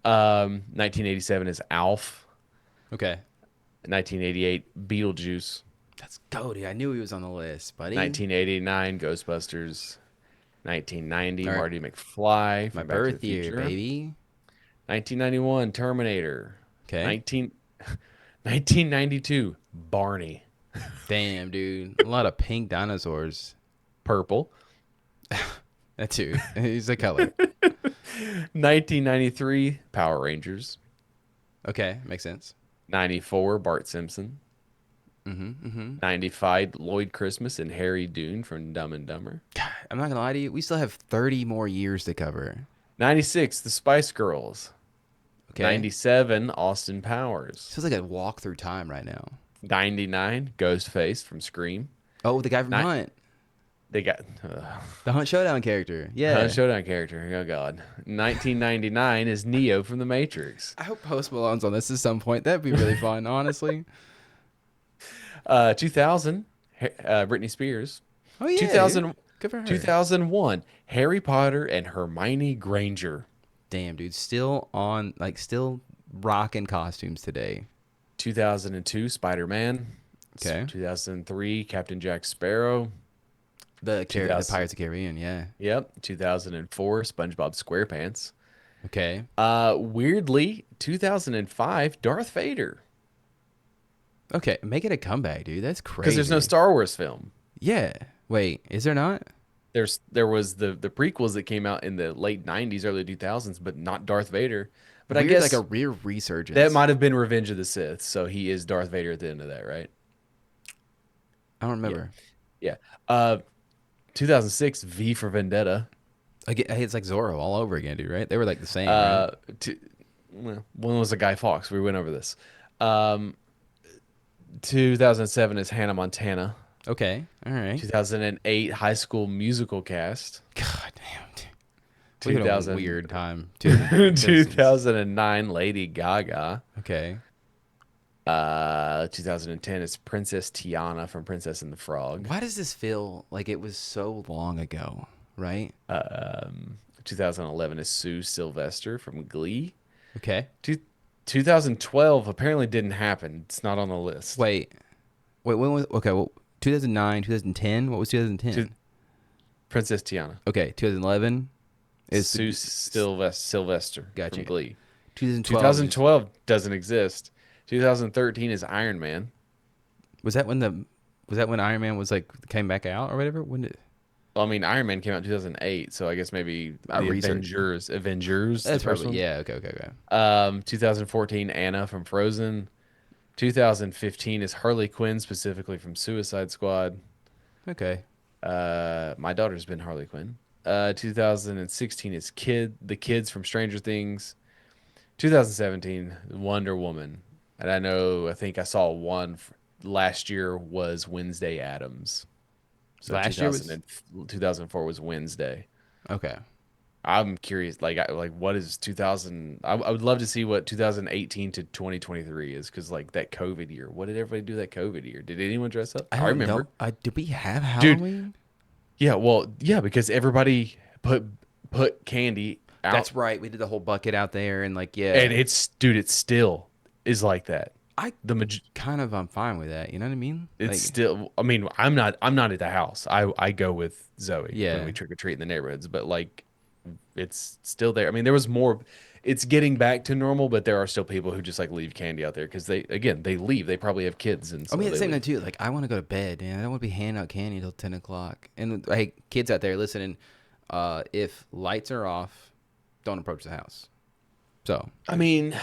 1987 is Alf. Okay. 1988 Beetlejuice. Let's go, dude. I knew he was on the list, buddy. 1989 Ghostbusters. 1990 All right. Marty McFly My from Back to the birth year, Future. baby. 1991 Terminator. Okay. 1992 Barney. Damn, dude. A lot of pink dinosaurs. Purple. That too. He's a color. 1993 Power Rangers. Okay, makes sense. 94 Bart Simpson. Mm-hmm. Mm-hmm. 95 Lloyd Christmas and Harry Dune from Dumb and Dumber. God, I'm not gonna lie to you. We still have 30 more years to cover. 96 The Spice Girls. Okay. 97 Austin Powers. Feels like a walk through time right now. 99 Ghostface from Scream. Oh, the guy from Ni- Hunt. They got The Hunt Showdown character. Yeah. Showdown character. Oh God. 1999 is Neo from The Matrix. I hope Post Malone's on this at some point. That'd be really fun, honestly. 2000 Britney Spears. Oh yeah. 2000 dude. Good for her. 2001 Harry Potter and Hermione Granger. Damn, dude. Still rocking costumes today. 2002 Spider-Man. Okay. 2003 Captain Jack Sparrow. The 2000. Pirates of the Caribbean, yeah. Yep. 2004 SpongeBob SquarePants. Okay. Weirdly, 2005 Darth Vader. Okay, make it a comeback, dude. That's crazy. Because there's no Star Wars film. Yeah. Wait, is there not? There was the prequels that came out in the late 90s, early 2000s, but not Darth Vader. But Weird, I guess like a weird resurgence. that might have been Revenge of the Sith, so he is Darth Vader at the end of that, right? I don't remember. Yeah. 2006 V for Vendetta. Again, hey, it's like Zorro all over again, dude. Right? They were like the same. Right? Well, one was a Guy Fawkes. We went over this. 2007 is Hannah Montana. Okay. All right. 2008 High School Musical cast. God damn, dude. We had a 2000 weird time. 2009 Lady Gaga. Okay. 2010 is Princess Tiana from Princess and the Frog. Why does this feel like it was so long ago? Right? 2011 is Sue Sylvester from Glee. Okay. 2012 apparently didn't happen. It's not on the list. Wait. When was okay? Well, 2009, 2010. What was 2010? Princess Tiana. Okay, 2011 is Sue Sylvester Gotcha. from Glee. 2012. 2012 doesn't exist. 2013 is Iron Man. Was that when Iron Man was like came back out or whatever? When did? Well, I mean, Iron Man came out in 2008, so I guess maybe the research. Avengers. That's the first probably one. yeah. Okay. 2014 Anna from Frozen. 2015 is Harley Quinn, specifically from Suicide Squad. Okay. My daughter's been Harley Quinn. 2016 is the kids from Stranger Things. 2017 Wonder Woman, and I think I saw one last year was Wednesday Addams. So Last year was 2004 was Wednesday. Okay. I'm curious, like what is 2000? I would love to see what 2018 to 2023 is, because like that COVID year. What did everybody do that COVID year? Did anyone dress up? I remember. Did we have Halloween? Yeah, well, yeah, because everybody put candy out. That's right. We did the whole bucket out there and like yeah. And it still is like that. I'm fine with that. You know what I mean? It's Like, still. I mean, I'm not at the house. I go with Zoey Yeah. when we trick or treat in the neighborhoods, but like, it's still there. I mean, there was more. It's getting back to normal, but there are still people who just like leave candy out there because they leave. They probably have kids and. I mean, at the they same time leave. too. Like I want to go to bed, man. I don't want to be handing out candy until 10 o'clock. And hey, kids out there listening, if lights are off, don't approach the house. So I mean,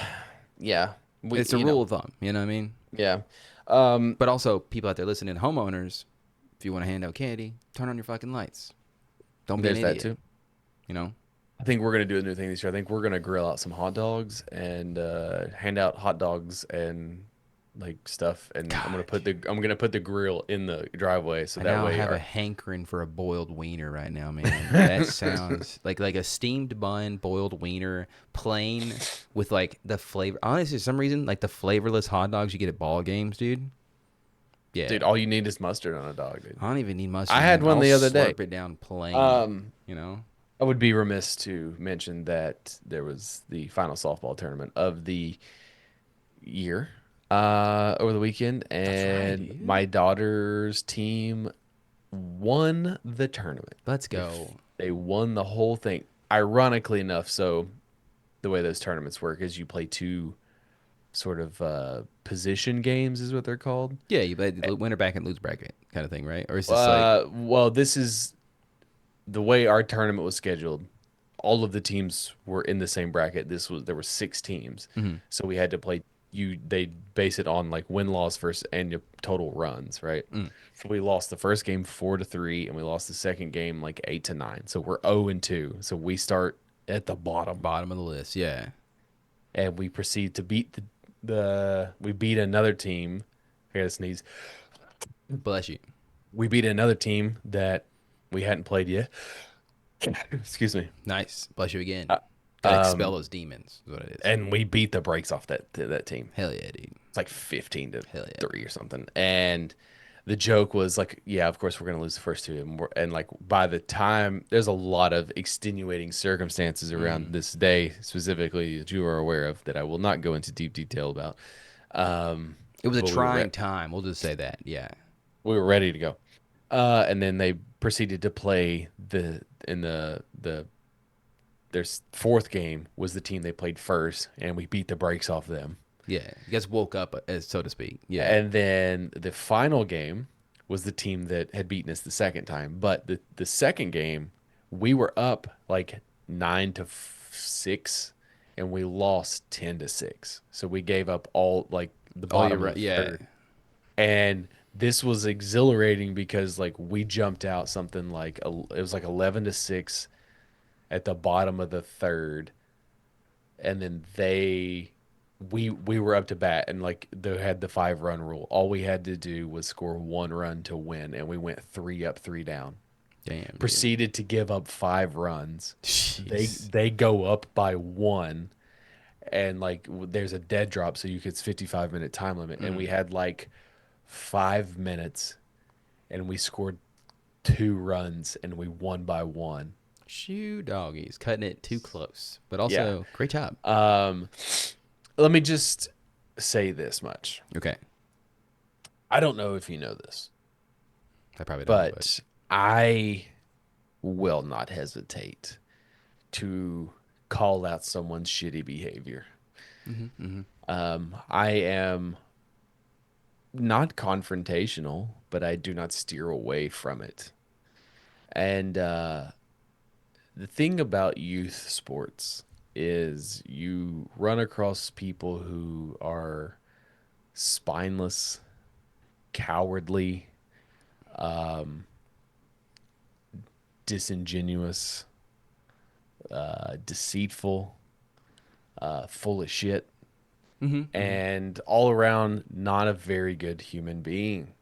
yeah, it's a rule of thumb. You know what I mean? Yeah. But also, people out there listening, homeowners, if you want to hand out candy, turn on your fucking lights. Don't be an There's idiot. that too. You know? I think we're gonna do a new thing this year. I think we're gonna grill out some hot dogs and hand out hot dogs and like stuff. And I'm gonna put the grill in the driveway, so I that now way have a hankering for a boiled wiener right now, man. That sounds like a steamed bun, boiled wiener, plain with like the flavor. Honestly, for some reason, like the flavorless hot dogs you get at ball games, dude. Yeah. Dude, all you need is mustard on a dog, dude. I don't even need mustard. I had Man. one I'll the other day. slurp it down plain. Um, You know. I would be remiss to mention that there was the final softball tournament of the year over the weekend, That's right, and dude. my daughter's team won the tournament. Let's go. They won the whole thing. Ironically enough, so the way those tournaments work is you play two sort of position games, is what they're called. Yeah, you play the winner bracket, lose bracket kind of thing, right? Or is this like Well, this is the way our tournament was scheduled. All of the teams were in the same bracket. There were 6 teams, so we had to play. They base it on like win loss versus and your total runs, right? So we lost the first game 4-3, and we lost the second game like 8-9. So we're 0-2. So we start at the bottom of the list? Yeah. and we proceed to beat we beat another team. I gotta sneeze. Bless you. We beat another team that we hadn't played yet. Excuse me. Nice. Bless you again. Gotta expel those demons. Is what it is. And we beat the brakes off that team. Hell yeah, dude. It's like 15 to Hell yeah. 3 or something. And the joke was like, yeah, of course we're gonna lose the first two, and like by the time there's a lot of extenuating circumstances around this day, specifically that you are aware of, that I will not go into deep detail about. It was a but we were trying time. We'll just say that. Yeah. we were ready to go, and then they proceeded to play their fourth game was the team they played first, and we beat the brakes off them. Yeah. You guys woke up, so to speak. Yeah. And then the final game was the team that had beaten us the second time. But the second game, we were up like 9-6, and we lost 10-6. So we gave up all like the bottom of the yeah. third. And this was exhilarating because like we jumped out something like it was like 11-6 at the bottom of the third, and then we were up to bat, and like they had the 5-run rule. All we had to do was score 1 run to win, and we went 3 up, 3 down. Damn. Dude. Proceeded to give up 5 runs. Jeez. They go up by 1, and like there's a dead drop, so it's 55-minute time limit, and we had like 5 minutes, and we scored 2 runs, and we won by 1. Shoe doggies. Cutting it too close. But also, great job. Let me just say this much. Okay. I don't know if you know this, I probably don't. but I will not hesitate to call out someone's shitty behavior. I am not confrontational, but I do not steer away from it. And the thing about youth sports is you run across people who are spineless, cowardly, disingenuous, deceitful, full of shit, and all around not a very good human being.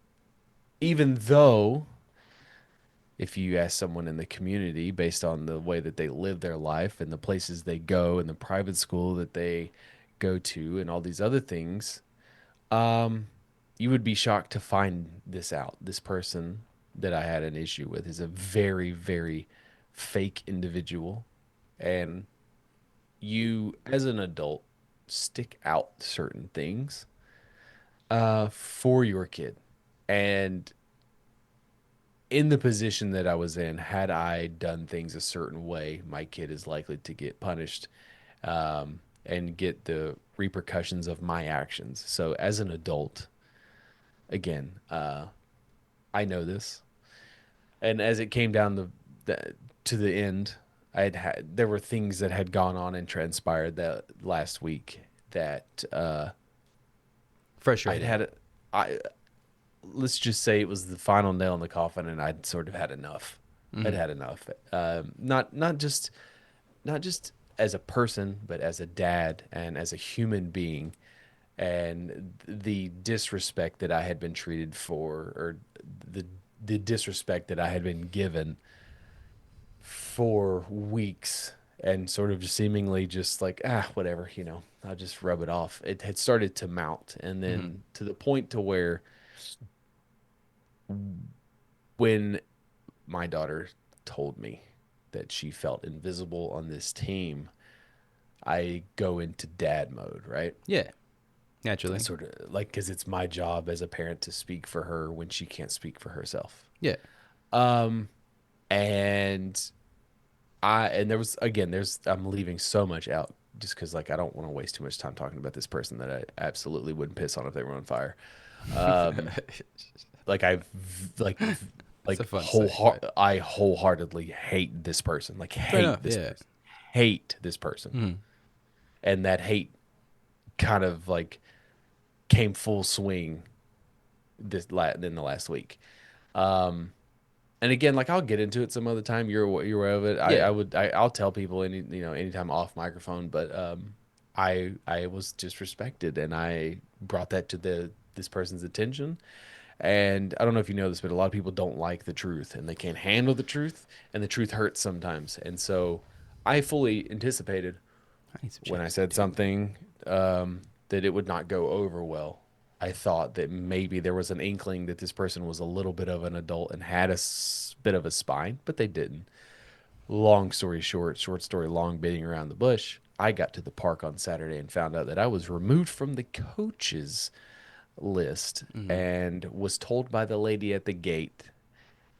Even though, if you ask someone in the community based on the way that they live their life and the places they go and the private school that they go to and all these other things, you would be shocked to find this out. This person that I had an issue with is a very, very fake individual. And you, as an adult, stick out certain things for your kid. And in the position that I was in, had I done things a certain way, my kid is likely to get punished and get the repercussions of my actions. So as an adult, again, I know this. And as it came down to the end, there were things that had gone on and transpired that last week that frustrating. Let's just say it was the final nail in the coffin, and I'd sort of had enough. I'd had enough. Not just as a person, but as a dad and as a human being, and the disrespect that I had been treated for, or the disrespect that I had been given for weeks, and sort of seemingly just like, whatever, I'll just rub it off. It had started to mount, and then to the point to where when my daughter told me that she felt invisible on this team, I go into dad mode, right? Yeah, I naturally. sort of like, because it's my job as a parent to speak for her when she can't speak for herself. Yeah. Um, and and there was, again, I'm leaving so much out just because, like, I don't want to waste too much time talking about this person that I absolutely wouldn't piss on if they were on fire. Um, like It's a fun segment. I wholeheartedly hate this person. Like, Fair hate enough. this Yeah. person. Hate this person. Mhm. And that hate kind of like came full swing in the last week. Um, and again, like, I'll get into it some other time. You're aware of it. Yeah. I'll tell people anytime off microphone, but I was disrespected, and I brought that to this person's attention. And I don't know if you know this, but a lot of people don't like the truth, and they can't handle the truth, and the truth hurts sometimes. And so I fully anticipated I need some when I chips, said dude. something that it would not go over well. I thought that maybe there was an inkling that this person was a little bit of an adult and had a bit of a spine, but they didn't. Long story short, short story long, beating around the bush. I got to the park on Saturday and found out that I was removed from the coaches list Mhm. and was told by the lady at the gate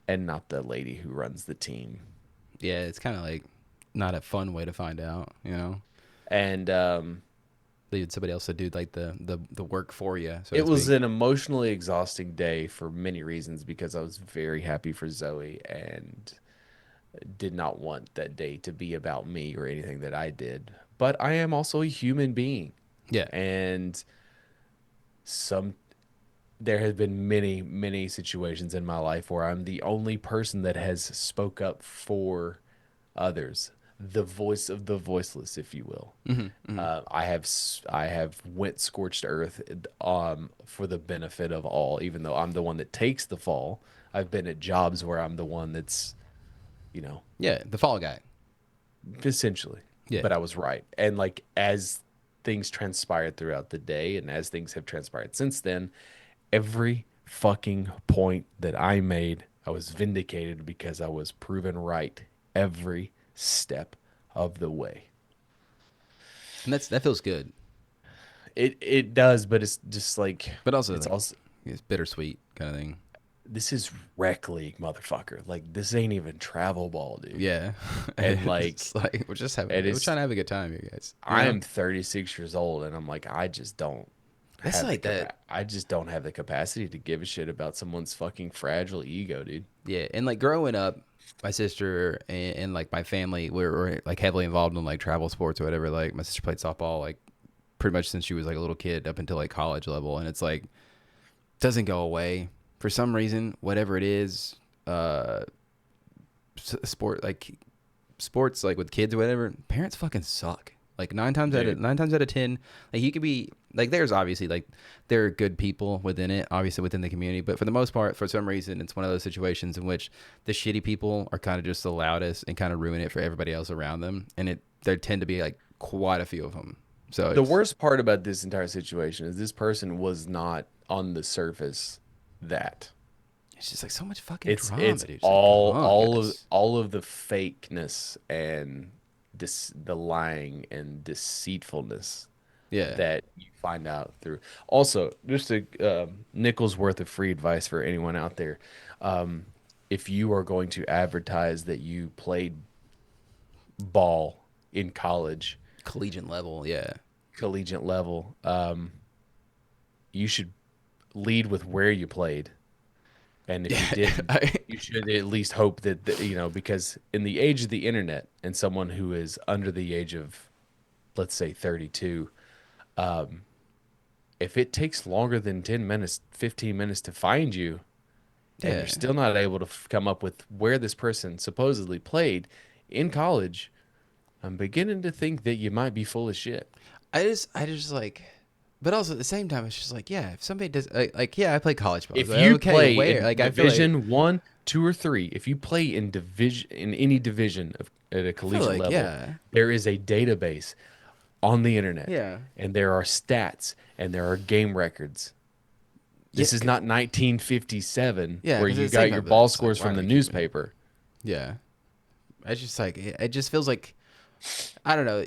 and not the lady who runs the team. Yeah, it's kind of like not a fun way to find out, you know? And Leaving somebody else to do like the work for you, so to it was speak. an emotionally exhausting day for many reasons because I was very happy for Zoe and did not want that day to be about me or anything that I did. But I am also a human being. Yeah. And some there have been many, many situations in my life where I'm the only person that has spoke up for others, the voice of the voiceless, if you will. Hmm. I have went scorched earth for the benefit of all, even though I'm the one that takes the fall. I've been at jobs where I'm the one that's, you know, Yeah, the fall guy. essentially. Yeah. But I was right. And like, as things transpired throughout the day and as things have transpired since then, every fucking point that I made, I was vindicated because I was proven right every step of the way. And that feels good. It does, but it's just like But also it's like also it's bittersweet kind of thing. this is rec league, motherfucker. Like, this ain't even travel ball, dude. Yeah. And like It's like it we're trying is to have a good time, you guys. You I know? am 36 years old and I'm like, That's like that. I just don't have the capacity to give a shit about someone's fucking fragile ego, dude. Yeah, and like growing up, my sister and like my family were like heavily involved in like travel sports or whatever. Like my sister played softball like pretty much since she was like a little kid up until like college level, and it's like doesn't go away for some reason, whatever it is. Uh, sport like sports like with kids or whatever, parents fucking suck. Like Dude. 9 times out of 10, like you could be like there's obviously like there are good people within it, obviously within the community, but for the most part, for some reason, it's one of those situations in which the shitty people are kind of just the loudest and kind of ruin it for everybody else around them, and there tend to be like quite a few of them. So The worst part about this entire situation is this person was not on the surface that. it's just like so much fucking It's drama, dude. It's like, come on, guys. all of the fakeness and the lying and deceitfulness Yeah. that you find out through. Also, just a nickel's worth of free advice for anyone out there. Um, if you are going to advertise that you played ball in college, Collegiate level, yeah. collegiate level, you should lead with where you played. And if you didn't, I, you should at least hope that, because in the age of the internet and someone who is under the age of, let's say, 32, if it takes longer than 10 minutes, 15 minutes to find you, and you're yeah. still not able to come up with where this person supposedly played in college, I'm beginning to think that you might be full of shit. I just like, but also at the same time, it's just like, yeah, if somebody does, yeah, I play college ball. It's If like, you okay, play where? in Like, I feel like, Division 1, 2, or 3, if you play in division in any division at a I feel collegiate like, level, yeah, there is a database on the internet, yeah, and there are stats and there are game records This is not 1957 Yeah, where 'cause you it's got like your that, ball it's like, scores why from do the we keep it? newspaper. Yeah. It's just like it just feels like I don't know.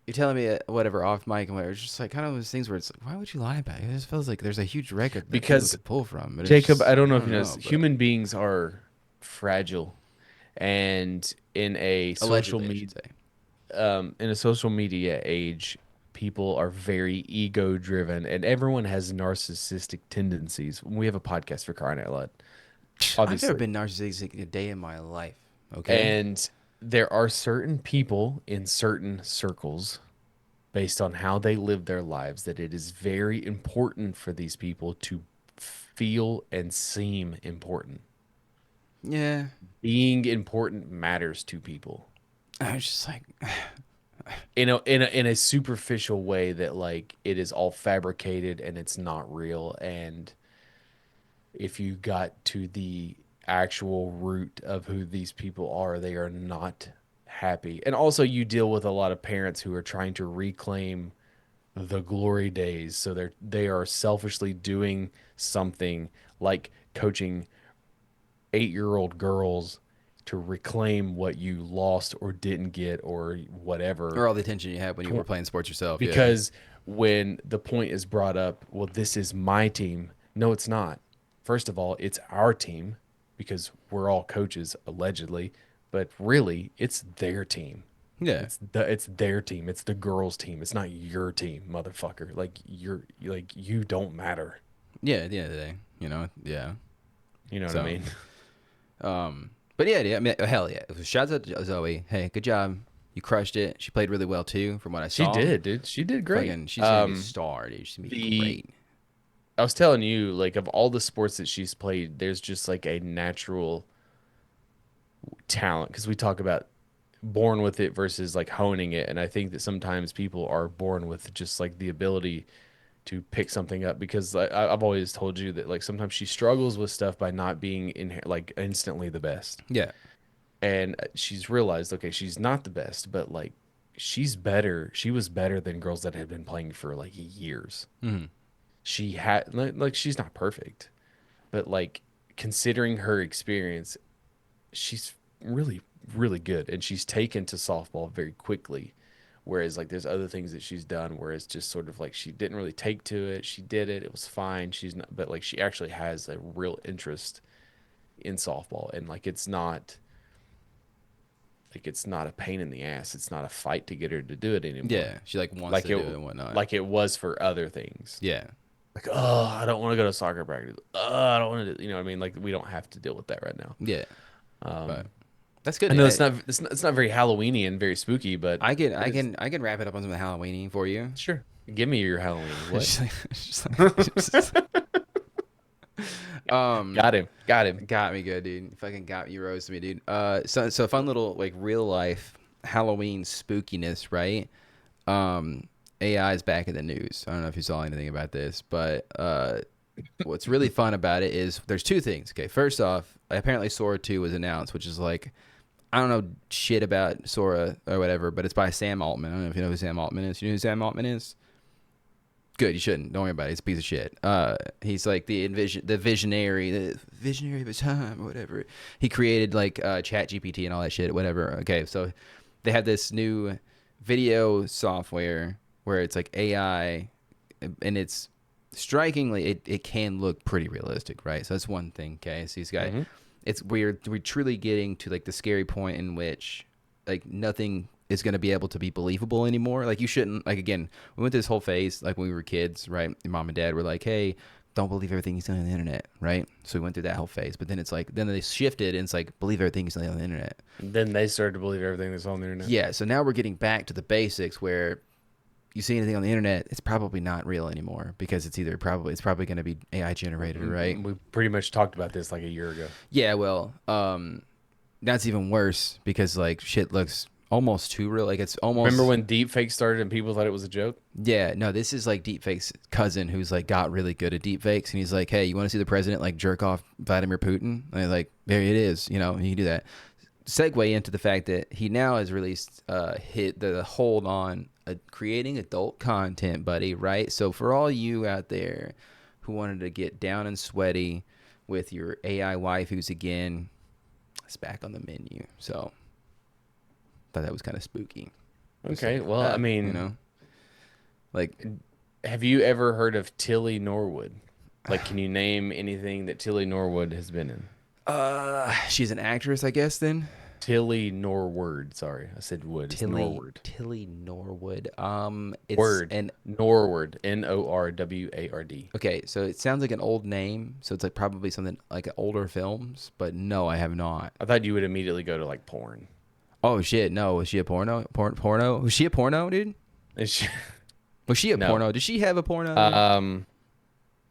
You're telling me whatever off mic and whatever. It's just like kind of those things where it's like, why would you lie about it? It just feels like there's a huge record that people Because could pull from. But it's Jacob, just, I don't know I if you don't know, know, but human beings are fragile, and allegedly, I should say. in a social media age, people are very ego driven, and everyone has narcissistic tendencies. We have a podcast for crying out loud, I've never obviously, been narcissistic a day in my life. Okay. and there are certain people in certain circles based on how they live their lives that it is very important for these people to feel and seem important. Yeah. Being important matters to people I was just like, in a superficial way that like it is all fabricated and it's not real. And if you got to the actual root of who these people are, they are not happy. And also you deal with a lot of parents who are trying to reclaim the glory days. So they are selfishly doing something like coaching 8-year-old girls to reclaim what you lost or didn't get or whatever. or all the attention you had when you were playing sports yourself. Yeah. Because when the point is brought up, well, this is my team. No, it's not. First of all, it's our team because we're all coaches allegedly, but really it's their team. Yeah. It's their team. It's the girls' team. It's not your team, motherfucker. You don't matter. Yeah. At the end of the day, yeah. You know what So, I mean? But yeah, I mean, hell yeah. Shout out to Zoey. Hey, good job. You crushed it. She played really well too, from what I She saw. did, dude. She did great. Fucking, she's gonna be a star, dude. She's gonna be great. I was telling you, like, of all the sports that she's played, there's just like a natural talent because we talk about born with it versus like honing it. And I think that sometimes people are born with just like the ability to pick something up because I've always told you that like sometimes she struggles with stuff by not being in like instantly the best. Yeah. And she's realized, okay, she's not the best, but like she's better. She was better than girls that had been playing for like years. Mm-hmm. She had like she's not perfect, but like considering her experience, she's really really good and she's taken to softball very quickly. Whereas like there's other things that she's done where it's just sort of like she didn't really take to it. She did it. It was fine. She's not, but like she actually has a real interest in softball and like it's not a pain in the ass. It's not a fight to get her to do it anymore. Yeah. She like wants Like to do it and whatnot. like it was for other things. yeah. Like, oh, I don't want to go to soccer practice. Oh, I don't want to, you know what I mean? Like we don't have to deal with that right now. Yeah. But that's good. I know it's not very Halloweeny and very spooky, but I can wrap it up on some of the Halloweeny for you. sure. Give me your Halloween. What? Got him. Got me good, dude. Fucking got me. You roasted me, dude. So a fun little like real life Halloween spookiness, right? AI is back in the news. I don't know if you saw anything about this, but what's really fun about it is there's two things. Okay, first off, apparently Sora 2 was announced, which is like I don't know shit about Sora or whatever, but it's by Sam Altman. I don't know if you know who Sam Altman is. You know who Sam Altman is? Good, you shouldn't. Don't worry about it. It's a piece of shit. He's like the visionary of his time or whatever. He created like Chat GPT and all that shit, whatever. Okay, so they have this new video software where it's like AI, and it's strikingly it can look pretty realistic, right? So that's one thing. Okay, so he's got we're truly getting to like the scary point in which like nothing is going to be able to be believable anymore. Like you shouldn't, like, again, we went through this whole phase, like when we were kids, right? Your mom and dad were like, hey, don't believe everything you see on the internet, right? So we went through that whole phase, but then it's like, then they shifted and it's like, believe everything you see on the internet. And then they started to believe everything that's on the internet. Yeah. So now we're getting back to the basics where you see anything on the internet, it's probably not real anymore because it's probably going to be AI generated, right? We pretty much talked about this like a year ago. Yeah. Well, that's even worse because like shit looks almost too real. Like it's almost. Remember when deepfake started and people thought it was a joke? Yeah, no, this is like deepfake's cousin who's like got really good at deepfakes, and he's like, hey, you want to see the president like jerk off Vladimir Putin? And they're like, there it is, you know, you can do that. Segue into the fact that he now has released hit the hold on creating adult content, buddy, right? So for all you out there who who wanted to get down and sweaty with your AI waifus again, it's back on the menu. So, thought that was kind of spooky. Okay, Like, well, I mean, you know, like, have you ever heard of Tilly Norwood? Like, can you name anything that Tilly Norwood has been in? she's an actress, I guess. Then Tilly Norwood. Sorry, I said wood. It's Norwood. Tilly Norwood. It's Word. an Norwood. Norward. okay. So it sounds like an old name. So it's like probably something like older films. But no, I have not. I thought you would immediately go to like porn. Oh shit! No, was she a porno? Porno? Was she a porno, dude? Is she? Was she a No. porno? Did she have a porno? Dude?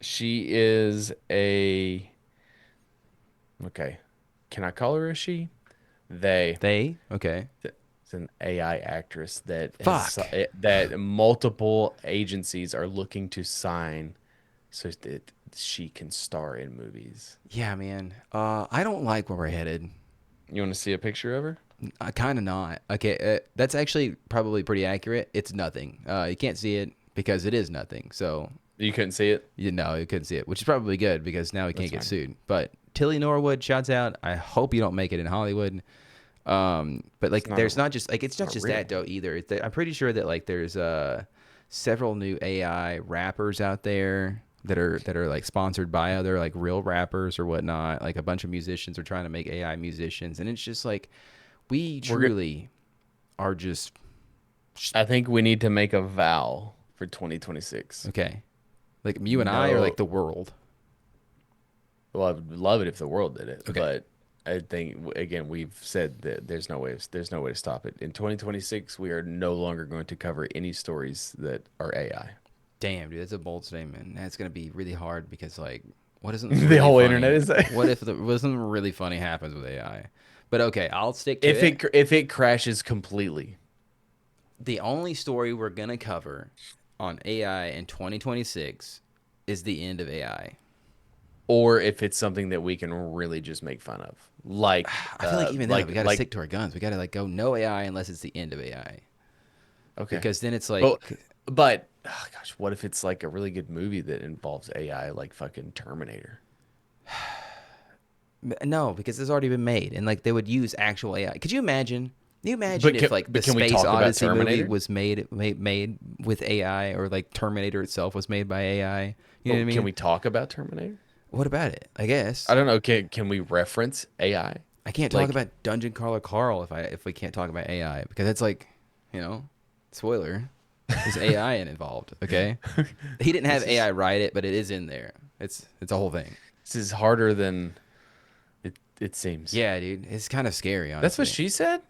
She is a. Okay, can I call her a she? They okay. It's an AI actress that Fuck. that multiple agencies are looking to sign, so that she can star in movies. Yeah, man. I don't like where we're headed. You want to see a picture of her? I kind of not. Okay, that's actually probably pretty accurate. It's nothing. You can't see it because it is nothing. So You couldn't see it. you know you couldn't see it, which is probably good because now we can't That's get sued. But Tilly Norwood, shouts out. I hope you don't make it in Hollywood. But like, not there's a- not just like it's not not just real. that though either. I'm pretty sure that like there's several new AI rappers out there that are like sponsored by other like real rappers or whatnot. Like a bunch of musicians are trying to make AI musicians, and it's just like we truly are just I think we need to make a vow for 2026. okay. Like you and I are No. like the world. Well, I would love it if the world did it, Okay. but I think again we've said that there's no way to stop it. In 2026, we are no longer going to cover any stories that are AI. Damn, dude, that's a bold statement. That's gonna be really hard because like, what isn't The really whole funny? internet is AI. What if something really funny happens with AI? But okay, I'll stick to If it crashes completely, The only story we're gonna cover on AI in 2026 is the end of AI. or if it's something that we can really just make fun of, like I feel like even then we gotta like stick to our guns. We gotta like go no AI unless it's the end of AI. okay, Because then it's like oh, but oh gosh, what if it's like a really good movie that involves AI, like fucking Terminator? no, because it's already been made and like they would use actual AI. Could you imagine? Can you imagine But if like the but can we Space talk about Odyssey movie Terminator? was made with AI, or like Terminator itself was made by AI? You know what I mean? Can we talk about Terminator? What about it? I guess I don't know. Can we reference AI? I can't like- talk about Dungeon Crawler Carl if we can't talk about AI because it's like, you know, spoiler, there's AI involved. Okay, he didn't have AI write it, but it is in there. It's a whole thing. This is harder than it seems. Yeah, dude, it's kind of scary. Honestly. That's what she said.